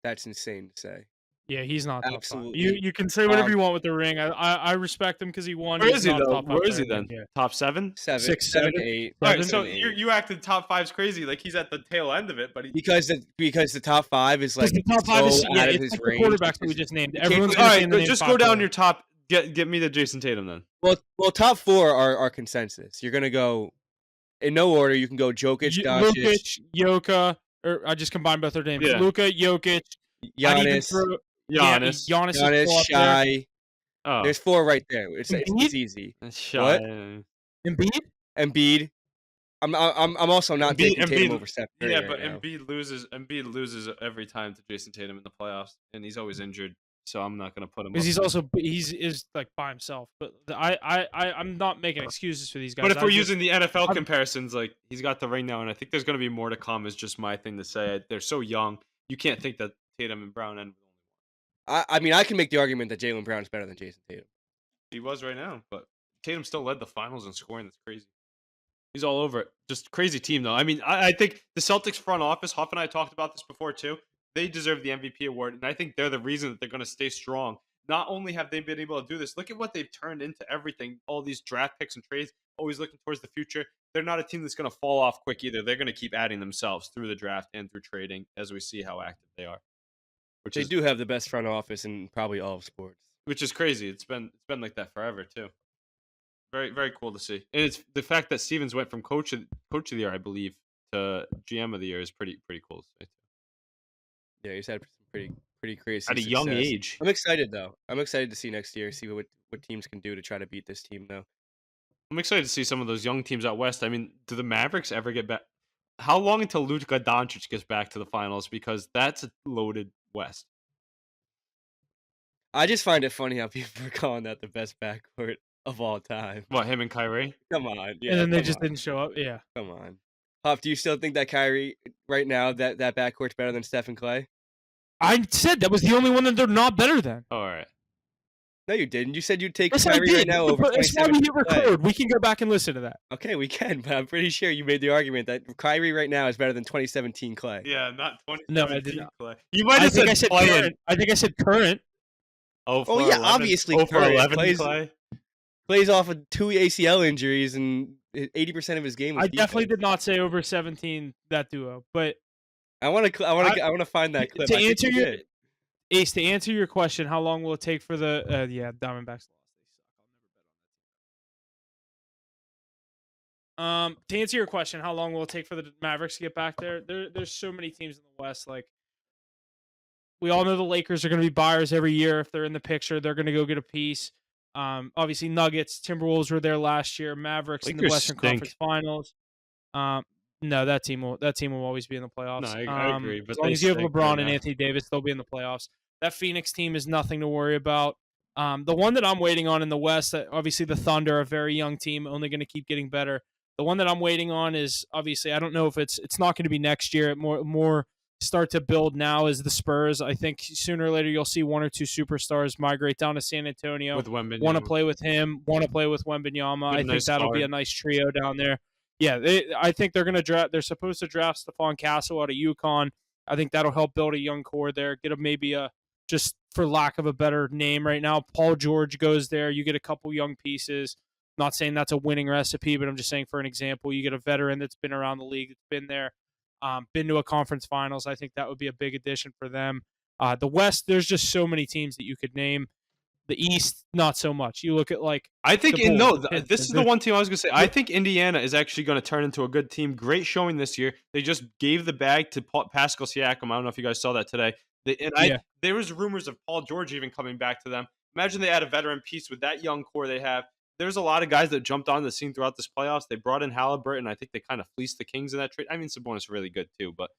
That's insane to say. Yeah, he's not top 5. You Absolutely. you can say whatever you want with the ring. I respect him because he won. Where He's is he not a though? top 5 Where is player he in the then? NBA. Top 7? 7, 6, 7 to 7, 8. All right, 7. so 7 to 8. you acted top 5's crazy. Like he's at the tail end of it, but he. Because the top 5 is Because like the top 5 so is out of it's his like the range. quarterbacks that we just named. can't Everyone's put- All gonna say right, in the name just 5 go down players. your top. Get me the Jason Tatum then. Well, top 4 are consensus. You're gonna go in no order. You can go Jokic, Doncic, Lukic, Jokic, or I just combined both their names. Yeah. Luka, Jokic. I'd even Giannis, throw Giannis. Giannis is Giannis, still up there. Shy. Oh, There's 4 right there. It's Embiid? easy. that's shy. What? Embiid? Embiid. I'm also not taking Tatum over Steph Curry Yeah, right but now. Embiid loses every time to Jason Tatum in the playoffs, and he's always injured. So I'm not gonna put him. Because up he's there. also is like by himself. But I'm not making excuses for these guys. But if I we're just- using the NFL I'm- comparisons, like he's got the ring now, and I think there's going to be more to come. Is just my thing to say. They're so young, you can't think that Tatum and Brown and I mean, I can make the argument that Jaylen Brown is better than Jason Tatum. he was right now, but Tatum still led the finals in scoring. That's crazy. He's all over it. Just crazy team though. I mean, I think the Celtics front office, Huff and I talked about this before too. They deserve the MVP award, and I think they're the reason that they're going to stay strong. Not only have they been able to do this, look at what they've turned into everything. All these draft picks and trades, always looking towards the future. They're not a team that's going to fall off quick either. They're going to keep adding themselves through the draft and through trading as we see how active they are. They do have the best front office in probably all of sports. Which is crazy. It's been like that forever too. Very, very cool to see. And it's the fact that Stevens went from coach of the year, I believe, to GM of the year is pretty cool to see. Yeah, he's had some pretty crazy At a young success. age. I'm excited though. I'm excited to see next year, see what teams can do to try to beat this team though. I'm excited to see some of those young teams out west. I mean, do the Mavericks ever get back? How long until Luka Doncic gets back to the finals? Because that's a loaded West. I just find it funny how people are calling that the best backcourt of all time. What, him and Kyrie? Come on, yeah. and then they come just on, didn't show up. Yeah. Come on. Huff, do you still think that Kyrie right now that backcourt's better than Steph and Clay? I said that was the only one that they're not better than. All right. No, you didn't. You said you'd take Yes, I Kyrie right did. now over That's why 27 we hit Clay. record. We can go back and listen to that. Okay, we can, but I'm pretty sure you made the argument that Kyrie right now is better than 2017 Clay. Yeah, not 2017 No, I did not. Clay. You might I have think I said said playing. current. I think I said current. Oh, yeah, obviously Oh, for current. 11 Plays- Clay. Plays off of 2 ACL injuries and 80% of his game was I definitely defense. did not say over 17 that duo, but I want to find that clip. to I think answer you your did. Ace, to answer your question, how long will it take for the Diamondbacks lost? They suck. I'll never bet on that team. To answer your question, how long will it take for the Mavericks to get back there? There's so many teams in the West. Like we all know, the Lakers are going to be buyers every year. If they're in the picture, they're going to go get a piece. Obviously, Nuggets, Timberwolves were there last year. Mavericks in the Lakers Western stink. Conference Finals. No, that team will always be in the playoffs. No, I agree, but as long they as you have stink LeBron right and now. Anthony Davis, they'll be in the playoffs. That Phoenix team is nothing to worry about. The one that I'm waiting on in the West, obviously the Thunder, a very young team, only going to keep getting better. The one that I'm waiting on is obviously I don't know if it's not going to be next year. More start to build now is the Spurs. I think sooner or later you'll see one or two superstars migrate down to San Antonio. With Wembanyama. Want to play with him? Want to play with Wembanyama? With a I think nice that'll be a guard. nice trio down there. Yeah, I think they're going to draft. They're supposed to draft Stephon Castle out of UConn. I think that'll help build a young core there. Get a just for lack of a better name right now, Paul George goes there. You get a couple young pieces. Not saying that's a winning recipe, but I'm just saying for an example, you get a veteran that's been around the league, that's been there, been to a conference finals. I think that would be a big addition for them. The West, there's just so many teams that you could name. The East, not so much. You look at I think the Bulls, the this is Pistons, the one team I was going to say. I think Indiana is actually going to turn into a good team. Great showing this year. They just gave the bag to Pascal Siakam. I don't know if you guys saw that today. There was rumors of Paul George even coming back to them. Imagine they had a veteran piece with that young core they have. There's a lot of guys that jumped on the scene throughout this playoffs. They brought in Halliburton. I think they kind of fleeced the Kings in that trade. I mean, Sabonis is really good too, but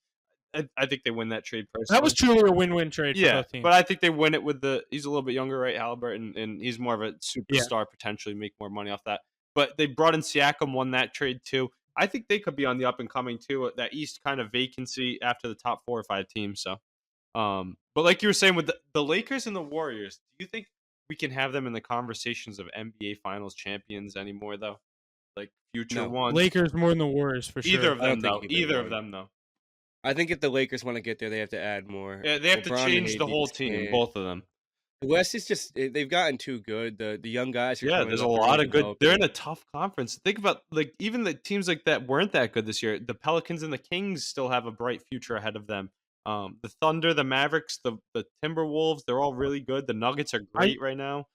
I think they win that trade personally. that was truly a win-win trade for both teams. But I think they win it with he's a little bit younger, right, Halliburton, and he's more of a superstar, potentially make more money off that. But they brought in Siakam, won that trade too. I think they could be on the up and coming too. That East kind of vacancy after the top 4 or 5 teams. So, but like you were saying with the Lakers and the Warriors, do you think we can have them in the conversations of NBA Finals champions anymore though? like future No. ones. Lakers more than the Warriors for sure. Either of I don't them think though. either Either of one. them though. I think if the Lakers want to get there, they have to add more. Yeah, they have to LeBron and change the AD whole just team, can't. both of them. The West is just they've gotten too good. The young guys are Yeah, coming there's a up. They're really lot of good. They're in developing. a tough conference. Think about like even the teams like that weren't that good this year. The Pelicans and the Kings still have a bright future ahead of them. The Thunder, the Mavericks, the Timberwolves, they're all really good. The Nuggets are I great right now.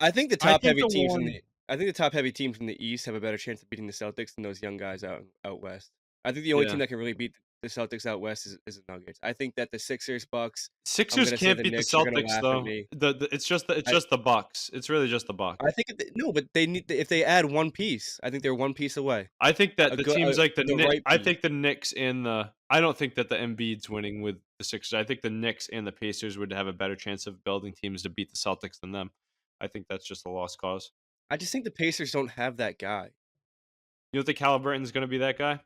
I think the I top think heavy the teams in one the I think the top heavy teams in the East have a better chance of beating the Celtics than those young guys out west. I think the only team Yeah. that can really beat the Celtics out west is the Nuggets. I think that the Sixers, Bucks, I'm Sixers gonna say can't the beat the Knicks are gonna Celtics laugh at though. me. It's just I the Bucks. It's really just the Bucks. I think no, but they need if they add one piece, I think they're one piece away. I think that A the good teams like the right I piece. think the Knicks and the I don't think that the Embiid's winning with the Sixers. I think the Knicks and the Pacers would have a better chance of building teams to beat the Celtics than them. I think that's just a lost cause. I just think the Pacers don't have that guy. You don't think Halliburton's going to be that guy?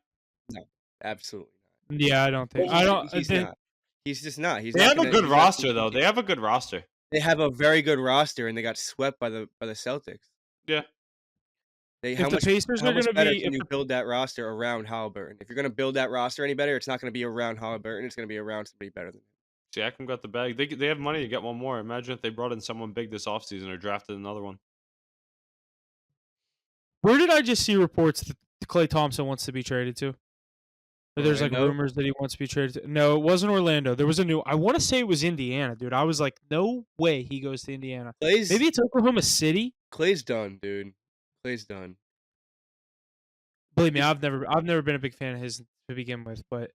No, absolutely yeah, I don't not. think I don't. He's not. He's just not. He's They not have a gonna. good He's not roster though. competing. They have a good roster. They have a very good roster, and they got swept by the Celtics. Yeah. They if the Pacers how are much gonna better be can you build that roster around Halliburton? If you're gonna build that roster any better, it's not gonna be around Halliburton. It's gonna be around somebody better than him. Siakam got the bag. They have money to get one more. Imagine if they brought in someone big this offseason or drafted another one. where did I just see reports that Klay Thompson wants to be traded to? Or there's like Orlando? rumors that he wants to be traded to. No, it wasn't Orlando. There was a new. I want to say it was Indiana, dude. I was like, no way he goes to Indiana. Maybe it's Oklahoma City. Clay's done, dude. Clay's done. Believe me, He's- I've never been a big fan of his to begin with, but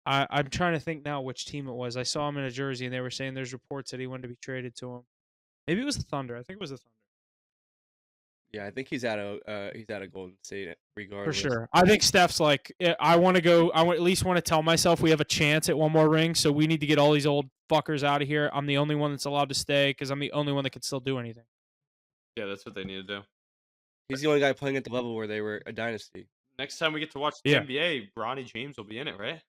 I'm trying to think now which team it was. I saw him in a jersey, and they were saying there's reports that he wanted to be traded to him. Maybe it was the Thunder. I think it was the Thunder. Yeah, I think he's out of Golden State For regardless. sure. I think Steph's like, I want to go. At least want to tell myself we have a chance at one more ring, so we need to get all these old fuckers out of here. I'm the only one that's allowed to stay because I'm the only one that can still do anything. Yeah, that's what they need to do. He's the only guy playing at the level where they were a dynasty. Next time we get to watch the Yeah. NBA, Bronny James will be in it, right?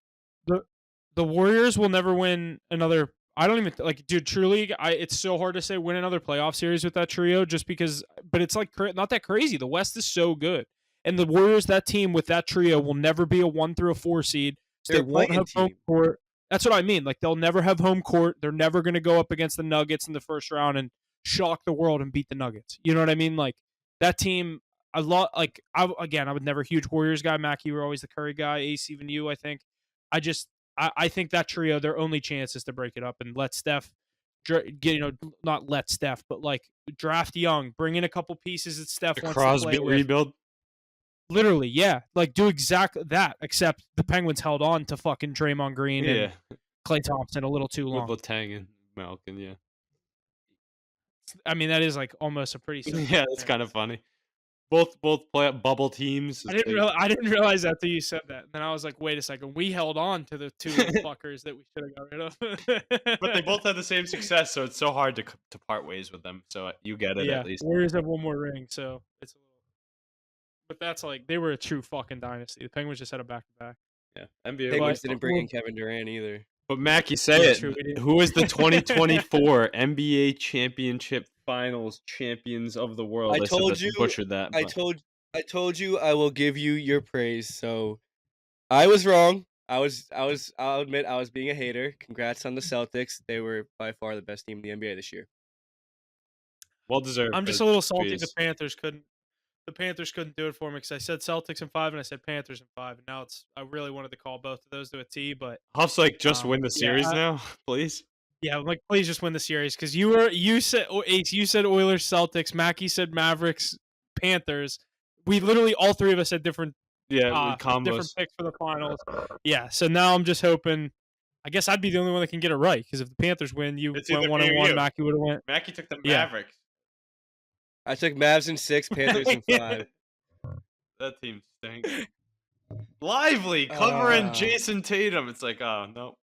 The Warriors will never win another. I don't even like, dude. Truly, it's so hard to say win another playoff series with that trio, just because. But it's like not that crazy. The West is so good, and the Warriors, that team with that trio, will never be a 1 through a 4 seed. So They're they a won't playing have home team. court. That's what I mean. Like they'll never have home court. They're never going to go up against the Nuggets in the first round and shock the world and beat the Nuggets. You know what I mean? Like that team. I was never a huge Warriors guy. Mac, you were always the Curry guy. Ace, even you, I think. I think that trio, their only chance is to break it up and let Steph not let Steph, but like draft young, bring in a couple pieces that Steph The wants Crosby to play with. rebuild. Literally, yeah. Like do exactly that, except the Penguins held on to fucking Draymond Green Yeah, and Klay Thompson a little too with long. Letang and Malkin. Yeah, I mean, that is like almost a pretty simple yeah, that's thing. kind of funny. Both play up bubble teams. I didn't realize that till you said that. And then I was like, wait a second, we held on to the two little fuckers that we should have got rid of. But they both had the same success, so it's so hard to part ways with them. So you get it yeah, at least. Warriors have one more ring, so it's a little. But that's like they were a true fucking dynasty. The Penguins just had a back to back. Yeah, NBA. Penguins But- didn't bring in Kevin Durant either. But Mackie, say Yeah, it. true, we didn't. Who is the 2024 NBA Championship Finals champions of the world? I told said that, you- butchered that. I but- told you I will give you your praise. So I was wrong. I'll admit I was being a hater. Congrats on the Celtics. They were by far the best team in the NBA this year. well deserved. I'm just a little salty the Panthers couldn't. The Panthers couldn't do it for me because I said Celtics in 5 and I said Panthers in 5, and now I really wanted to call both of those to a T, but Huff's like, just win the yeah, series now, please. yeah, I'm like please just win the series because you said Ace, you said Oilers, Celtics, Mackie said Mavericks, Panthers. We literally all three of us had different Yeah, different combos. picks for the finals. Yeah, so now I'm just hoping. I guess I'd be the only one that can get it right because if the Panthers win, you It's went either 1 me and or 1. you. Mackie would have went. Mackie took the Yeah. Mavericks. I took Mavs in 6, Panthers in 5. That team stinks. Lively covering Ah. Jason Tatum. It's like, oh no.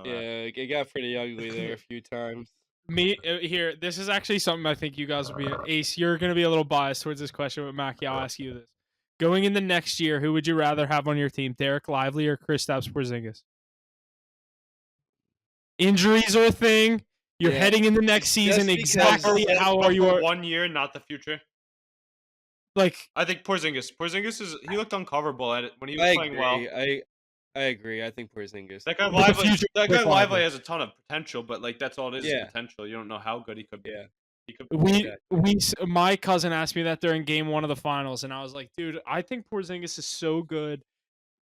Yeah, it got pretty ugly there a few times. Me here. This is actually something I think you guys will be. Ace, you're going to be a little biased towards this question, but Mackie, I'll ask you this: going into next year, who would you rather have on your team, Derek Lively or Kristaps Porzingis? Injuries are a thing. You're Yeah. heading into next season because- exactly how are you? 1 year, not the future. Like I think Porzingis he looked uncoverable at it when he was I playing well. agree. I agree. I think Porzingis. That guy but the future That guy Blake Lively Lively. has a ton of potential, but like that's all it is Yeah. potential. You don't know how good he could be. Yeah. He could My cousin asked me that during game 1 of the finals, and I was like, dude, I think Porzingis is so good.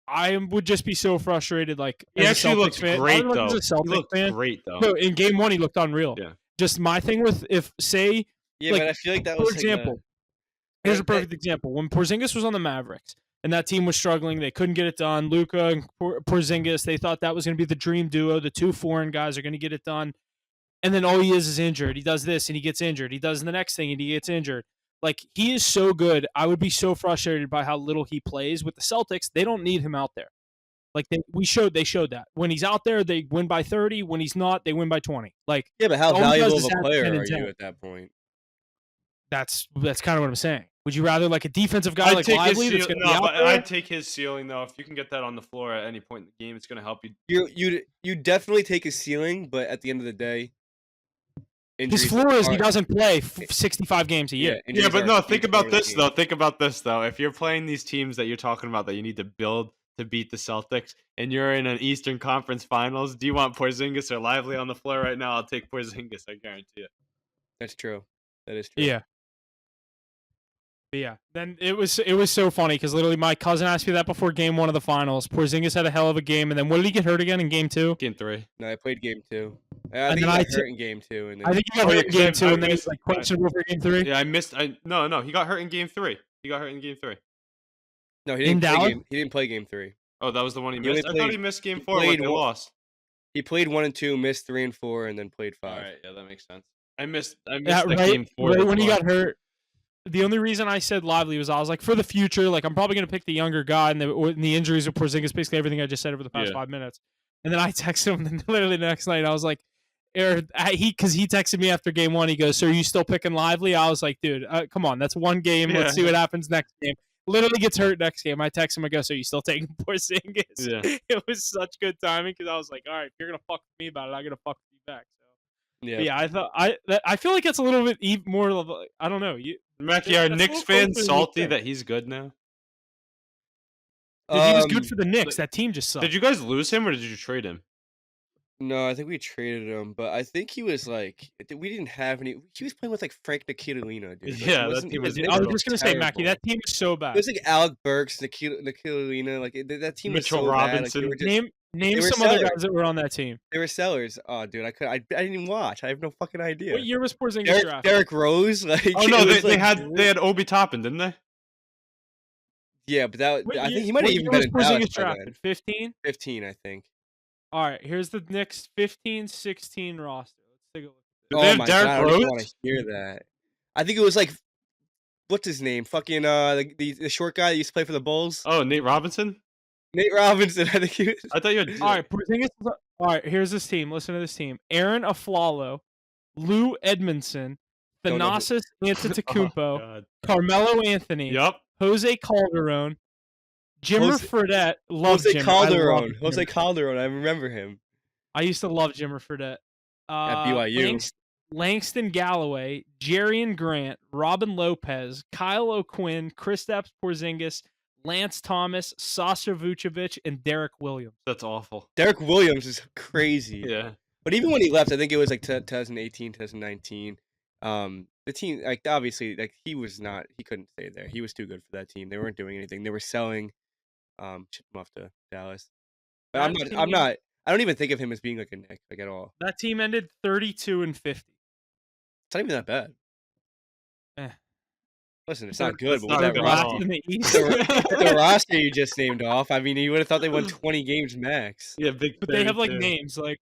I would just be so frustrated, like He as a actually Celtics looked fan. great Not as though. a He Celtics looked fan. great though. No, in game 1 he looked unreal. Yeah. Just my thing with if say Yeah, like but I feel like that for was like example, here's a that perfect example. When Porzingis was on the Mavericks and that team was struggling, they couldn't get it done. Luka and Porzingis, they thought that was going to be the dream duo. The two foreign guys are going to get it done. And then all he is injured. He does this and he gets injured. He does the next thing and he gets injured. Like he is so good. I would be so frustrated by how little he plays with the Celtics. They don't need him out there. Like they showed that. When he's out there, they win by 30. When he's not, they win by 20. Like Yeah, but how all he does valuable of is a add player 10 are and you 10. at that point? That's kind of what I'm saying. Would you rather like a defensive guy like Lively that's going to be out there? I'd take his ceiling though. If you can get that on the floor at any point in the game, it's going to help you. You definitely take his ceiling, but at the end of the day, His injuries floor is he are- doesn't play 65 games a year. Yeah, injuries but are no, a think huge about part of the this game. though. Think about this though. If you're playing these teams that you're talking about that you need to build to beat the Celtics, and you're in an Eastern Conference Finals, do you want Porzingis or Lively on the floor right now? I'll take Porzingis. I guarantee it. That's true. That is true. Yeah. But yeah. Then it was so funny because literally my cousin asked me that before game 1 of the finals. Porzingis had a hell of a game, and then what did he get hurt again in game 2? Game 3. No, I played game 2. I And think then he I got hurt in game 2, and then I think he got Oh, yeah, hurt in game 'cause 2, I and then he's missed- like questionable for game 3. Yeah, I missed. No, he got hurt in game 3. He got hurt in game 3. no, he In didn't play Dallas? game. He didn't play game 3. Oh, that was the one he He only missed. I thought played- he missed game he 4 when played they one- lost. He played 1 and 2, missed 3 and 4, and then played 5. All right, yeah, that makes sense. I missed Yeah, the right, game 4. right that's when he why. got hurt. The only reason I said Lively was I was like, for the future, like I'm probably going to pick the younger guy, and the injuries of Porzingis, basically everything I just said over the past 5 minutes. And then I texted him, and literally the next night I was like, because he texted me after game 1, he goes, "So are you still picking Lively?" I was like, "Dude, come on, that's one game. Let's see what happens next game." Literally gets hurt next game. I text him, I go, "So you still taking Porzingis?" Yeah. It was such good timing because I was like, "All right, if you're gonna fuck with me about it, I'm gonna fuck with you back." So Yeah. but yeah, I feel like it's a little bit more of a, I don't know. Mackie, That's are a Knicks little fans closer than salty you think. that he's good now? He was good for the Knicks. That team just sucked. Did you guys lose him or did you trade him? No, I think we traded him, but I think he was like we didn't have any. He was playing with like Frank Nikitalina, dude. Like, Yeah, he that wasn't- team was his I was Knicks just were gonna say, Mackie, terrible. that team is so It bad. was like Alec Burks, Nikitalina, like that team was Mitchell so Robinson. bad. Like, they were just, Name they were some other sellers. guys that were on that team. they were sellers. Oh, dude, I didn't even watch. I have no fucking idea. What year was Porzingis drafted? Derek Rose, like Oh no, it was, they like, had Obi Toppin, didn't they? yeah, but that What I year- think he might have what even year been was in Dallas Porzingis by then. drafted? 15? 15, I think. All right, here's the Knicks 15-16 roster. Let's take a look. Did they have my Derrick god, I don't even Rose? want to hear that. I think it was like, what's his name? Fucking the short guy that used to play for the Bulls. Oh, Nate Robinson? Nate Robinson, I think he was. I thought you had All right, Porzingis. All right, here's this team. Listen to this team: Aaron Aflalo, Lou Edmondson, Don't know who- Thanasis Oh, Antetokounmpo, God. Carmelo Anthony, Yup. Jose Calderon, Jimmer Jose- Fredette. Love Jose Jimmer. I Calderon. love Jose Jimmer. Calderon. I remember him. I used to love Jimmer Fredette. At BYU. Langston Galloway, Jerian Grant, Robin Lopez, Kyle O'Quinn, Kristaps Porzingis, Lance Thomas, Sasha Vucevic, and Derek Williams. That's awful. Derek Williams is crazy. Yeah. But even when he left, I think it was like 2018, 2019. The team, like obviously, like he couldn't stay there. He was too good for that team. They weren't doing anything. They were selling. Shipped him off to Dallas. But I don't even think of him as being like a Knick, like at all. That team ended 32-50. It's not even that bad. Eh. Listen, it's They're- not good, it's but not with that good at roster, all. In the East. the roster you just named off, I mean, you would have thought they won 20 games max. Yeah, big. But they have like 32. names like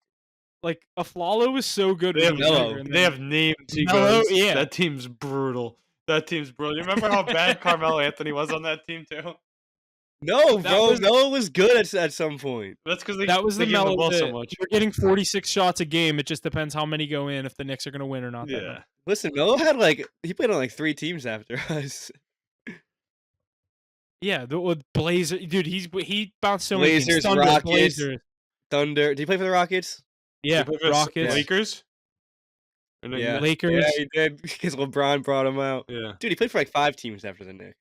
Aflalo is so good. They when have he was Melo. younger, and They then- have names. Melo, Egos. yeah. That team's brutal. You remember how bad Carmelo Anthony was on that team too? No, That bro, was- Melo was good at some point. That's because that was they the gave Melo. the ball so that much. We're getting 46 shots a game. It just depends how many go in if the Knicks are going to win or not. that Yeah. night. Listen, Melo he played on like 3 teams after us. Yeah, with Blazer, dude, he bounced so many Blazers, teams. Thunder, Rockets. Blazers. Thunder. Did he play for the Rockets? Yeah, They play for the Rockets. Yeah. Lakers. And then Yeah. Yeah, Lakers. he did because LeBron brought him out. yeah. Dude, he played for like 5 teams after the Knicks.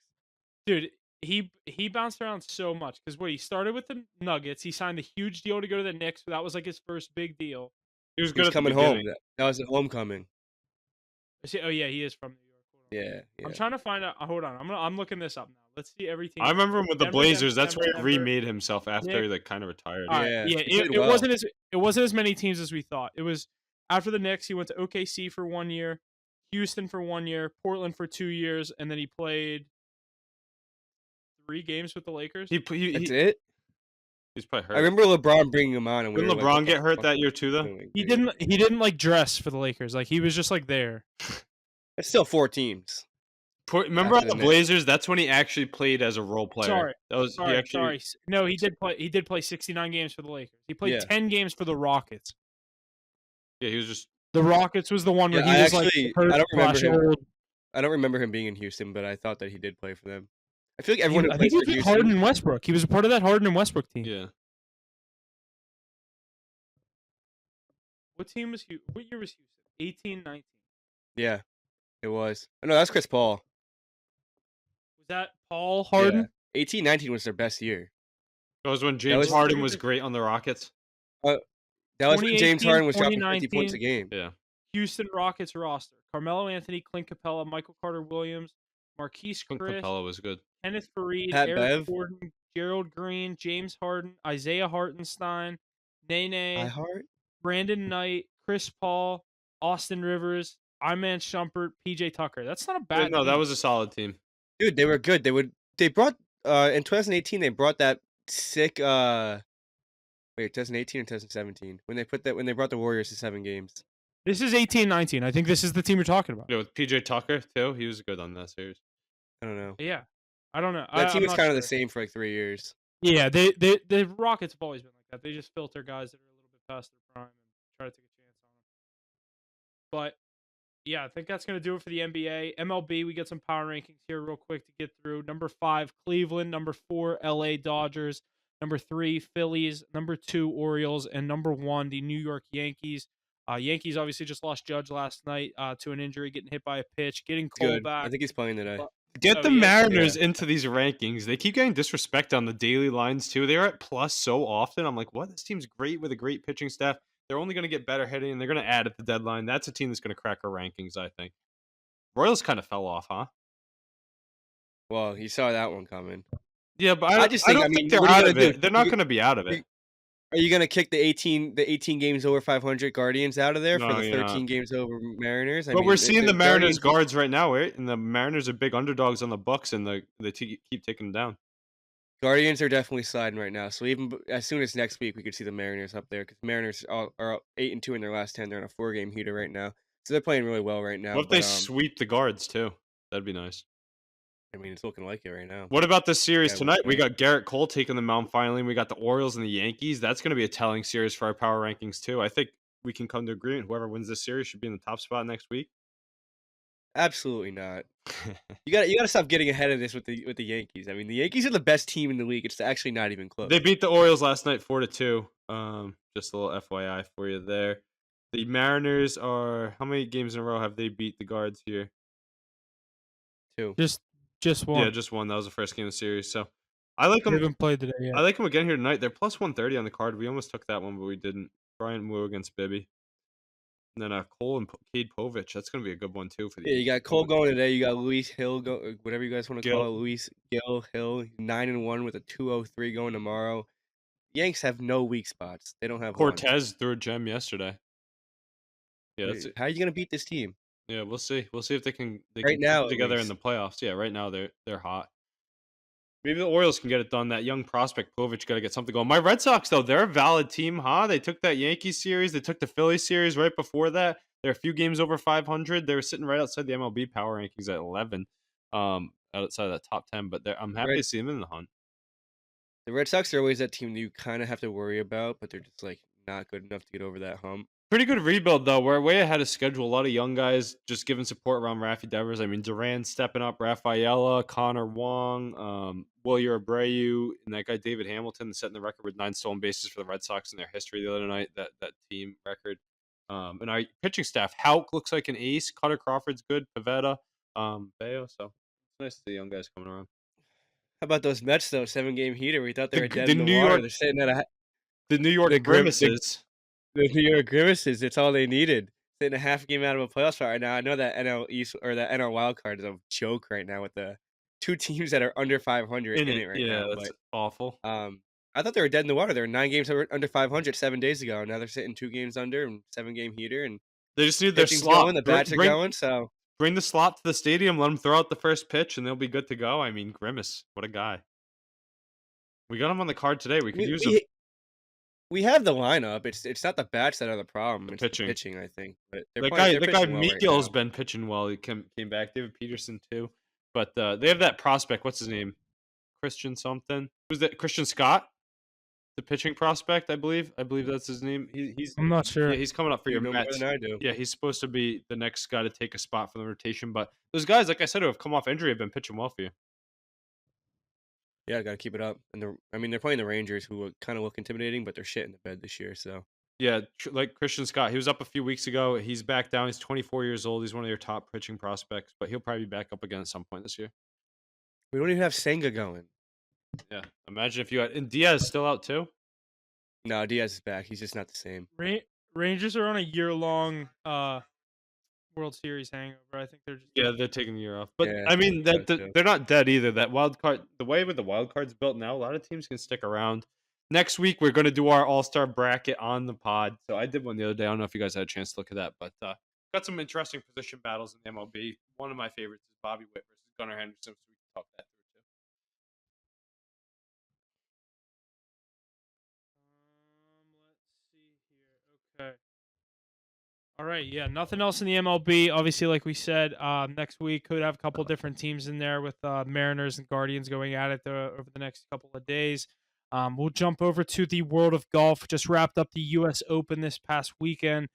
Dude, he bounced around so much because what he started with the Nuggets, he signed a huge deal to go to the Knicks. That was like his first big deal. He was He good was at the coming home. beginning. That was a homecoming. Oh yeah, he is from New York. Hold on. Yeah, I'm yeah. trying to find out. Hold on, I'm looking this up now. Let's see everything. I remember him with the Denver, Blazers. Denver, That's where he Denver, remade himself after he Knicks. like kind of retired. All right, Yeah, yeah, he played it well. wasn't as many teams as we thought. It was after the Knicks. He went to OKC for 1 year, Houston for 1 year, Portland for 2 years, and then he played 3 games with the Lakers. That's it? He's probably hurt. I remember LeBron bringing him on, and we Didn't were like, LeBron "What the get hurt fuck that is year too, though? doing, He dude?" didn't like dress for the Lakers. Like he was just like there. It's still 4 teams. Remember After on the the Knicks. Blazers? That's when he actually played as a role player. Sorry, That was he actually. sorry. No, he did play. He did play 69 games for the Lakers. He played Yeah. 10 games for the Rockets. Yeah, he was just. The Rockets was the one where Yeah, he I was actually- like hurt I don't remember slash him. old. I don't remember him being in Houston, but I thought that he did play for them. I feel like everyone who I plays think for he was with Houston. Harden and Westbrook. He was a part of that Harden and Westbrook team. Yeah. What team was Houston? What year was Houston? 18, 19. Yeah, it was. Oh, no, that's Chris Paul. Was that Paul Harden? Yeah. 18-19 was their best year. That was when James was- Harden was great on the Rockets. That was when James 2018, Harden was dropping 50 points a 2019. game. Yeah. Houston Rockets roster: Carmelo Anthony, Clint Capella, Michael Carter Williams, Marquise Clint Chris, Capella was good. Kenneth Faried, Pat Eric Bev. Gordon, Gerald Green, James Harden, Isaiah Hartenstein, Nene, Heart. Brandon Knight, Chris Paul, Austin Rivers, Iman Shumpert, PJ Tucker. That's not a Yeah, bad no, that team. was a solid team. Dude, they were good. They brought in 2018 they brought that sick 2018 or 2017 when they brought the Warriors to 7 games. This is 18-19. I think this is the team you're talking about. Yeah, with PJ Tucker too. He was good on that series. I don't know. Yeah. I don't know. That team I'm was not kind of the sure. same for like 3 years. Yeah, the Rockets have always been like that. They just filter guys that are a little bit past their prime and try to take a chance on them. But yeah, I think that's going to do it for the NBA. MLB, we get some power rankings here real quick to get through. Number 5, Cleveland. Number 4, LA Dodgers. Number 3, Phillies. Number 2, Orioles. And number 1, the New York Yankees. Yankees obviously just lost Judge last night to an injury, getting hit by a pitch, getting Cole Good. back. I think he's playing today. Get Oh, the he is? Mariners into these rankings. They keep getting disrespect on the daily lines too. They're at plus so often. I'm like, what? This team's great with a great pitching staff. They're only going to get better hitting, and they're going to add at the deadline. That's a team that's going to crack our rankings, I think. Royals kind of fell off, huh? Well, you saw that one coming. Yeah, but I I just don't think- I mean, think they're what are you out of gonna it. do? They're not going to be out of it. Are you gonna kick the 18 games over 500 Guardians out of there for No, the you're 13 not. games over Mariners? I But mean, we're seeing the Mariners Guardians- guards right now, right? And the Mariners are big underdogs on the Bucks, and they keep taking them down. Guardians are definitely sliding right now. So even as soon as next week, we could see the Mariners up there because Mariners are 8-2 in their last 10. They're on a 4-game heater right now, so they're playing really well right now. What if they sweep the guards too? That'd be nice. I mean, it's looking like it right now. What about this series Yeah, tonight? We we'll got Garrett Cole taking the mound finally. And we got the Orioles and the Yankees. That's going to be a telling series for our power rankings too. I think we can come to agreement. Whoever wins this series should be in the top spot next week. Absolutely not. You got to stop getting ahead of this with the Yankees. I mean, the Yankees are the best team in the league. It's actually not even close. They beat the Orioles last night 4-2. Just a little FYI for you there. The Mariners are how many games in a row have they beat the guards here? 2. Just one. Yeah, just one. That was the first game of the series. So I like They them. haven't played today yet. I like them again here tonight. They're plus 130 on the card. We almost took that one, but we didn't. Brian Wu against Bibby. And then Cole and Cade Povich. That's going to be a good one, too. For the Yeah, you got Cole going today. You got Luis Hill, whatever you guys want to Gil. call it. Luis Hill, 9-1 with a 203 going tomorrow. Yanks have no weak spots. They don't have one. Cortez threw a gem yesterday. Yeah, that's How are you going to beat this team? yeah. We'll see. We'll see if they can. Right can now, put at together in least. the playoffs. Yeah, right now they're hot. Maybe the Orioles can get it done. That young prospect Povich got to get something going. My Red Sox though, they're a valid team, huh? They took that Yankees series. They took the Phillies series right before that. They're a few games over 500. They were sitting right outside the MLB power rankings at 11, outside of that top 10. But I'm happy to see them in the hunt. The Red Sox are always that team that you kind of have to worry about, but they're just like not good enough to get over that hump. Pretty good rebuild though. We're way ahead of schedule. A lot of young guys just giving support around Rafi Devers. I mean, Duran stepping up, Rafaela, Connor Wong, Wilyer Abreu, and that guy David Hamilton setting the record with 9 stolen bases for the Red Sox in their history the other night. That team record. And our pitching staff, Hauk looks like an ace. Cutter Crawford's good. Pavetta, Bayo. So it's nice to see young guys coming around. How about those Mets though? 7-game heater. We thought they The were g- dead the in the New water. York They're sitting at the New York the grim Grimaces. the New York Grimaces. It's all they needed. Sitting a half game out of a playoff spot right now. I know that NL East or that NL wild card is a joke right now with the two teams that are under 500 In in it, it right yeah, now. that's But awful. I thought they were dead in the water. They were 9 games under 500 7 days ago. Now they're sitting 2 games under and 7-game heater and They just need their pitching's going, slop. the bats are going. So Bring the slop to the stadium. Let them throw out the first pitch, and they'll be good to go. I mean, Grimace, what a guy. We got him on the card today. We could we use him. we, we have the lineup. It's not the bats that are the problem. The It's pitching. the pitching, I think. But they're That playing. guy, They're that guy pitching well right Miguel's now. been pitching well. He came back. David Peterson too, but they have that prospect. What's his name? Christian something. Who's that? Christian Scott, the pitching prospect, I believe. I believe that's his name. He's I'm not sure. yeah, he's coming up for You your know more Mets. than I do. Yeah, he's supposed to be the next guy to take a spot for the rotation. But those guys, like I said, who have come off injury, have been pitching well for you. Yeah, got to keep it up. And they're playing the Rangers, who kind of look intimidating, but they're shit in the bed this year. So Yeah, like Christian Scott, he was up a few weeks ago. He's back down. He's 24 years old. He's one of your top pitching prospects, but he'll probably be back up again at some point this year. we don't even have Senga going. Yeah, imagine if you had and Diaz still out too. No, Diaz is back. He's just not the same. Rangers are on a year-long World Series hangover. I think they're just Yeah, they're taking the year off. But Yeah, I mean so that too. they're not dead either. That wild card, the way with the wild cards built now, a lot of teams can stick around. Next week we're going to do our All-Star bracket on the pod. So I did one the other day. I don't know if you guys had a chance to look at that, but got some interesting position battles in the MLB. One of my favorites is Bobby Witt versus Gunnar Henderson. So we can talk that through too. Let's see here. Okay. All right, yeah, nothing else in the MLB. Obviously, like we said, next week could have a couple different teams in there with Mariners and Guardians going at it over the next couple of days. We'll jump over to the world of golf. Just wrapped up the U.S. Open this past weekend.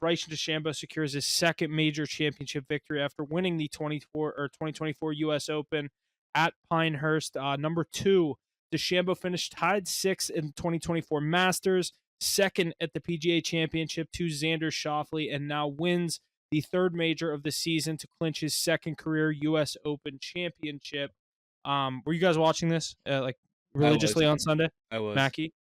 Bryson DeChambeau secures his second major championship victory after winning the 2024 U.S. Open at Pinehurst. Number two, DeChambeau finished tied sixth in the 2024 Masters, second at the PGA Championship to Xander Schauffele, and now wins the third major of the season to clinch his second career U.S. Open championship. Were you guys watching this religiously on Sunday? I was. Mackie?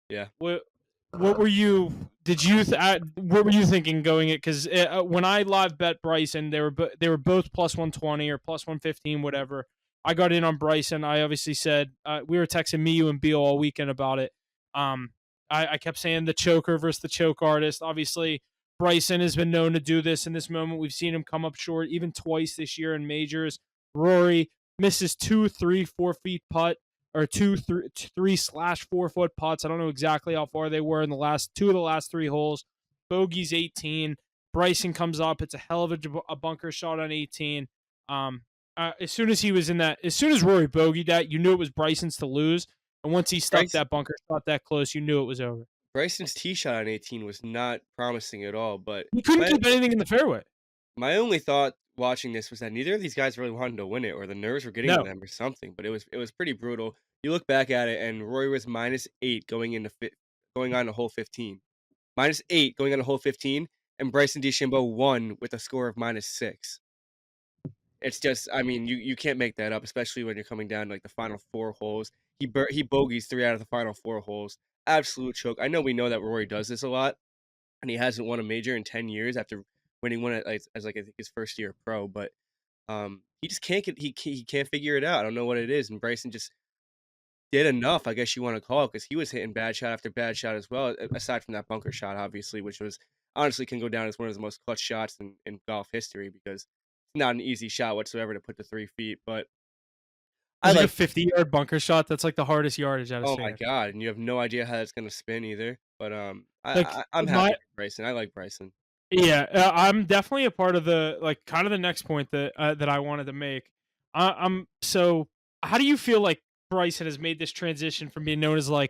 Yeah. What were you? What were you thinking going it? Because when I live bet Bryson, they were both plus 120 or plus 115, whatever. I got in on Bryson. I obviously said we were texting me, you, and Beal all weekend about it. I kept saying the choker versus the choke artist. Obviously, Bryson has been known to do this in this moment. We've seen him come up short even twice this year in majors. Rory misses 2, 3, 4 feet putt or 2, 3/4 foot putts. I don't know exactly how far they were in the last 3 holes. Bogey's 18. Bryson comes up. It's a hell of a bunker shot on 18. As soon as Rory bogeyed that, you knew it was Bryson's to lose. And once he stuck that bunker shot that close, you knew it was over. Bryson's tee shot on 18 was not promising at all, but He couldn't keep anything in the fairway. my only thought watching this was that neither of these guys really wanted to win it, or the nerves were getting to them or something. But it was pretty brutal. You look back at it, and Rory was -8 going on to hole 15, -8 going on to hole 15, and Bryson DeChambeau won with a score of -6. It's just, I mean, you can't make that up, especially when you're coming down to like the final 4 holes. He bogeys 3 out of the final 4 holes. Absolute choke. I know we know that Rory does this a lot, and he hasn't won a major in 10 years after winning one as like I think his first year pro. But he just can't he can't figure it out. I don't know what it is, and Bryson just did enough, I guess you want to call it, because he was hitting bad shot after bad shot as well. Aside from that bunker shot, obviously, which was honestly can go down as one of the most clutch shots in golf history because it's not an easy shot whatsoever to put to 3 feet. But I like a 50-yard bunker shot. That's like the hardest yardage out of oh sand. my god, and you have no idea how that's gonna spin either. But I'm happy with Bryson. I like Bryson. Yeah, I'm definitely a part of the kind of the next point that I wanted to make. So how do you feel like Bryson has made this transition from being known as 3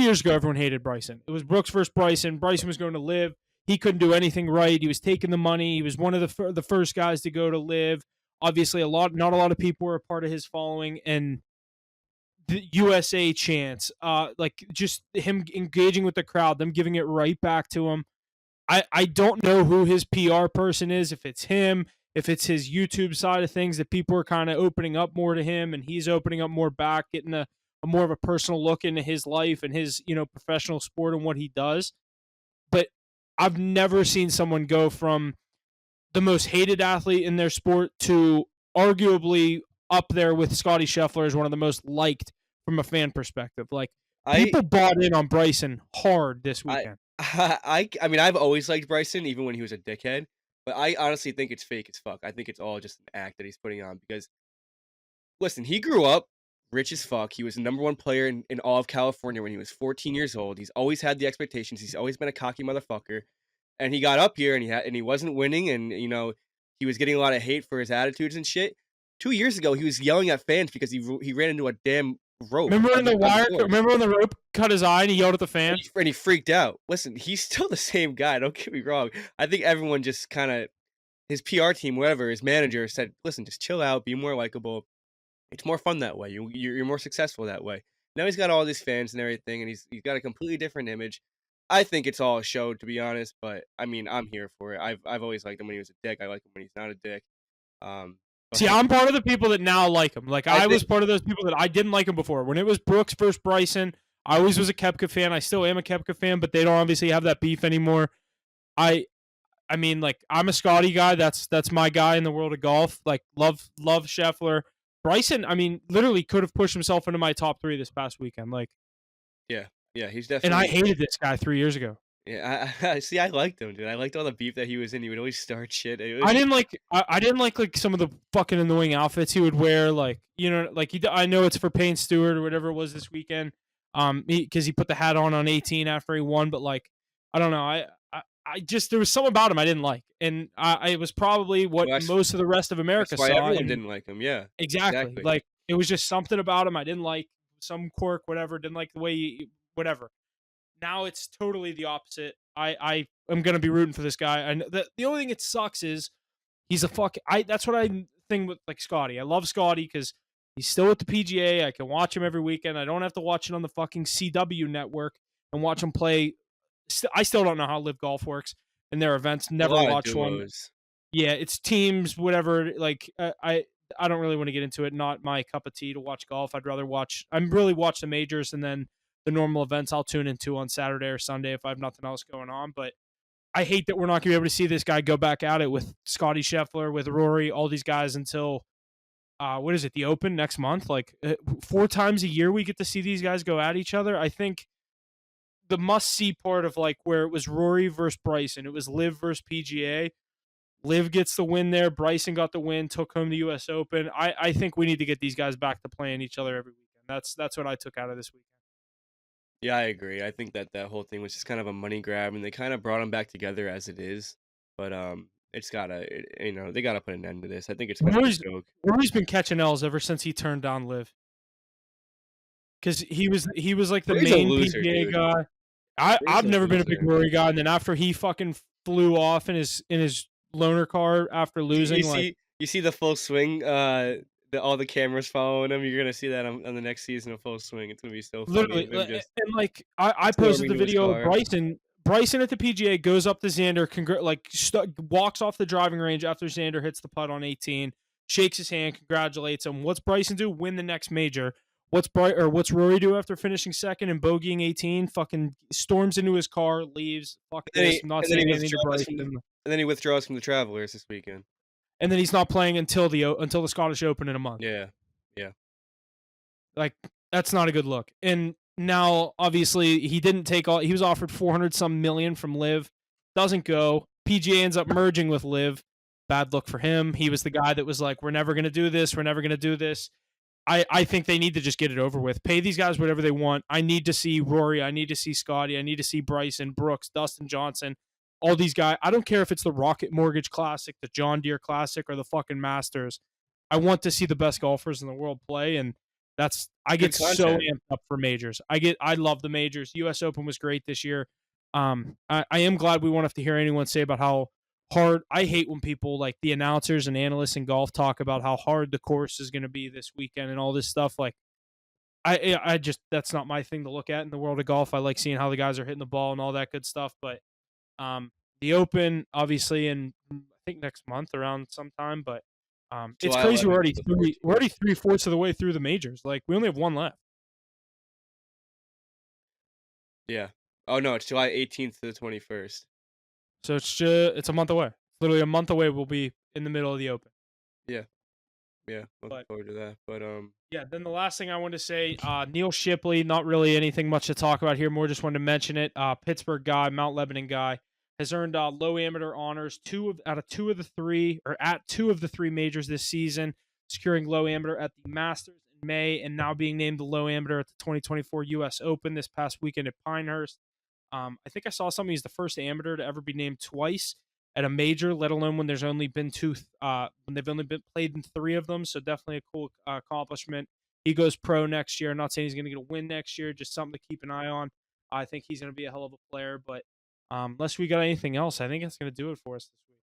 years ago everyone hated Bryson. It was Brooks versus Bryson. Bryson was going to live. He couldn't do anything right. He was taking the money. He was one of the first guys to go to live. Obviously, not a lot of people were a part of his following, and the USA chants, just him engaging with the crowd, them giving it right back to him. I don't know who his PR person is, if it's him, if it's his YouTube side of things that people are kind of opening up more to him and he's opening up more back, getting a more of a personal look into his life and his, professional sport and what he does. But I've never seen someone go from the most hated athlete in their sport to arguably up there with Scotty Scheffler as one of the most liked from a fan perspective. Like, I people bought in on Bryson hard this I weekend. I mean, I've always liked Bryson, even when he was a dickhead. But I honestly think it's fake as fuck. I think it's all just an act that he's putting on because listen, he grew up rich as fuck. He was the number one player in all of California when he was 14 years old. He's always had the expectations. He's always been a cocky motherfucker. And he got up here and he wasn't winning and he was getting a lot of hate for his attitudes and shit. 2 years ago, he was yelling at fans because he ran into a damn rope Remember when on the course. Remember when the rope cut his eye and he yelled at the fan? And he freaked out. Listen, he's still the same guy. Don't get me wrong. I think everyone just kind of his PR team, whatever, his manager said, "Listen, just chill out, be more likable. It's more fun that way. You're more successful that way." Now he's got all these fans and everything, and he's got a completely different image. I think it's all a show, to be honest. But I mean, I'm here for it. I've always liked him when he was a dick. I like him when he's not a dick. Um, See, but I'm part of the people that now like him. Like, I I was think part of those people that I didn't like him before. When it was Brooks versus Bryson, I always was a Koepka fan. I still am a Koepka fan, but they don't obviously have that beef anymore. I I mean, like, I'm a Scotty guy. That's my guy in the world of golf. Like, love Scheffler. Bryson, I mean, literally could have pushed himself into my top 3 this past weekend. Like, yeah, yeah, he's and I definitely hated this guy 3 years ago. yeah. I see. I liked him, dude. I liked all the beef that he was in. He would always start shit. It I was didn't like I didn't like some of the fucking annoying outfits he would wear. Like, like I know it's for Payne Stewart or whatever it was this weekend. Because he put the hat on 18 after he won, but like, I don't know. I just there was something about him I didn't like, and it was probably what well, most of the rest of that's America why saw. everyone And didn't like him. Yeah, exactly, exactly. like, it was just something about him I didn't like. Some quirk, whatever. Didn't like the way whatever. Now it's totally the opposite. I am gonna be rooting for this guy, and the only thing it sucks is he's a fuck. That's what I think with like Scotty. I love Scotty because he's still at the PGA. I can watch him every weekend. I don't have to watch it on the fucking CW network and watch him play. I still don't know how Live Golf works in their events. A Never lot of watched one. duos. Yeah, it's teams, whatever. Like, I don't really want to get into it. Not my cup of tea to watch golf. I'd rather I'm really watch the majors and then the normal events I'll tune into on Saturday or Sunday if I have nothing else going on. But I hate that we're not going to be able to see this guy go back at it with Scotty Scheffler, with Rory, all these guys until what is it, the Open next month? Like, 4 times a year we get to see these guys go at each other. I think the must see part of like where it was Rory versus Bryson, it was Liv versus PGA. Liv gets the win there. Bryson got the win, took home the U.S. Open. I think we need to get these guys back to playing each other every weekend. That's what I took out of this weekend. Yeah, I agree. I think that whole thing was just kind of a money grab, and they kind of brought him back together as it is. But they gotta put an end to this. I think it's kind of a Rory's joke. Rory's been catching L's ever since he turned down Liv because he was like the Rory's a main loser, PGA dude. guy. Rory's I've a never been a big loser. Rory guy, and then after he fucking flew off in his loaner car after You losing, like, see the full swing. All the cameras following him. You're gonna see that on the next season of Full Swing. It's gonna be so funny. literally, Of him just and like I posted storming the to his video of car. Bryson at the PGA goes up to Xander, walks off the driving range after Xander hits the putt on 18, shakes his hand, congratulates him. What's Bryson do? Win the next major. What's Rory do after finishing second and bogeying 18? Fucking storms into his car, leaves. Fuck And then this. I'm not and then saying he anything to withdraws from Bryson. the Travelers this weekend. And then he's not playing until the Scottish Open in a month. Yeah, yeah. Like, that's not a good look. And now, obviously, he didn't take all. He was offered 400 some million from Liv. Doesn't go. PGA ends up merging with Liv. Bad look for him. He was the guy that was like, "We're never going to do this. We're never going to do this." I think they need to just get it over with. Pay these guys whatever they want. I need to see Rory. I need to see Scotty. I need to see Bryson, Brooks, Dustin Johnson, all these guys. I don't care if it's the Rocket Mortgage Classic, the John Deere Classic, or the fucking Masters. I want to see the best golfers in the world play, and I Good get so content. amped up for majors. I love the majors. U.S. Open was great this year. I am glad we won't have to hear anyone say about how hard. I hate when people like the announcers and analysts in golf talk about how hard the course is going to be this weekend and all this stuff. Like, I just that's not my thing to look at in the world of golf. I like seeing how the guys are hitting the ball and all that good stuff. But The Open, obviously, in I think next month around sometime, but it's July crazy. 11th to the We're 14th. already 3/4 of the way through the majors. Like we only have one left. Yeah. Oh no, it's July 18th to the 21st. So it's a month away. Literally a month away. We'll be in the middle of the Open. Yeah. Yeah. Looking But forward to that. But yeah, then the last thing I wanted to say, Neil Shipley, not really anything much to talk about here. More just wanted to mention it. Pittsburgh guy, Mount Lebanon guy, has earned low amateur honors out of two of the three, or at two of the three majors this season, securing low amateur at the Masters in May, and now being named the low amateur at the 2024 U.S. Open this past weekend at Pinehurst. I think I saw something. He's the first amateur to ever be named twice at a major, let alone when there's only been two, when they've only been played in three of them. So definitely a cool accomplishment. He goes pro next year. I'm not saying he's going to get a win next year, just something to keep an eye on. I think he's going to be a hell of a player. But unless we got anything else, I think that's going to do it for us this week.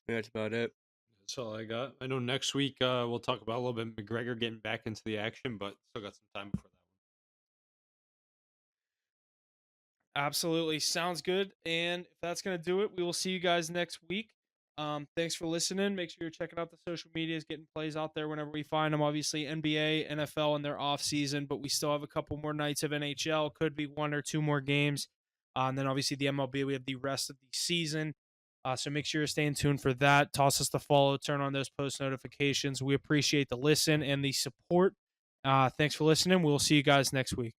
yeah, that's about it. That's all I got. I know next week we'll talk about a little bit McGregor getting back into the action, but still got some time before that Absolutely. Sounds good. And if that's going to do it, we will see you guys next week. Thanks for listening. Make sure you're checking out the social medias, getting plays out there whenever we find them. Obviously, NBA, NFL in their off season, but we still have a couple more nights of NHL. Could be one or two more games. And then obviously the MLB, we have the rest of the season. So make sure you're staying tuned for that. Toss us the follow, turn on those post notifications. We appreciate the listen and the support. Thanks for listening. We'll see you guys next week.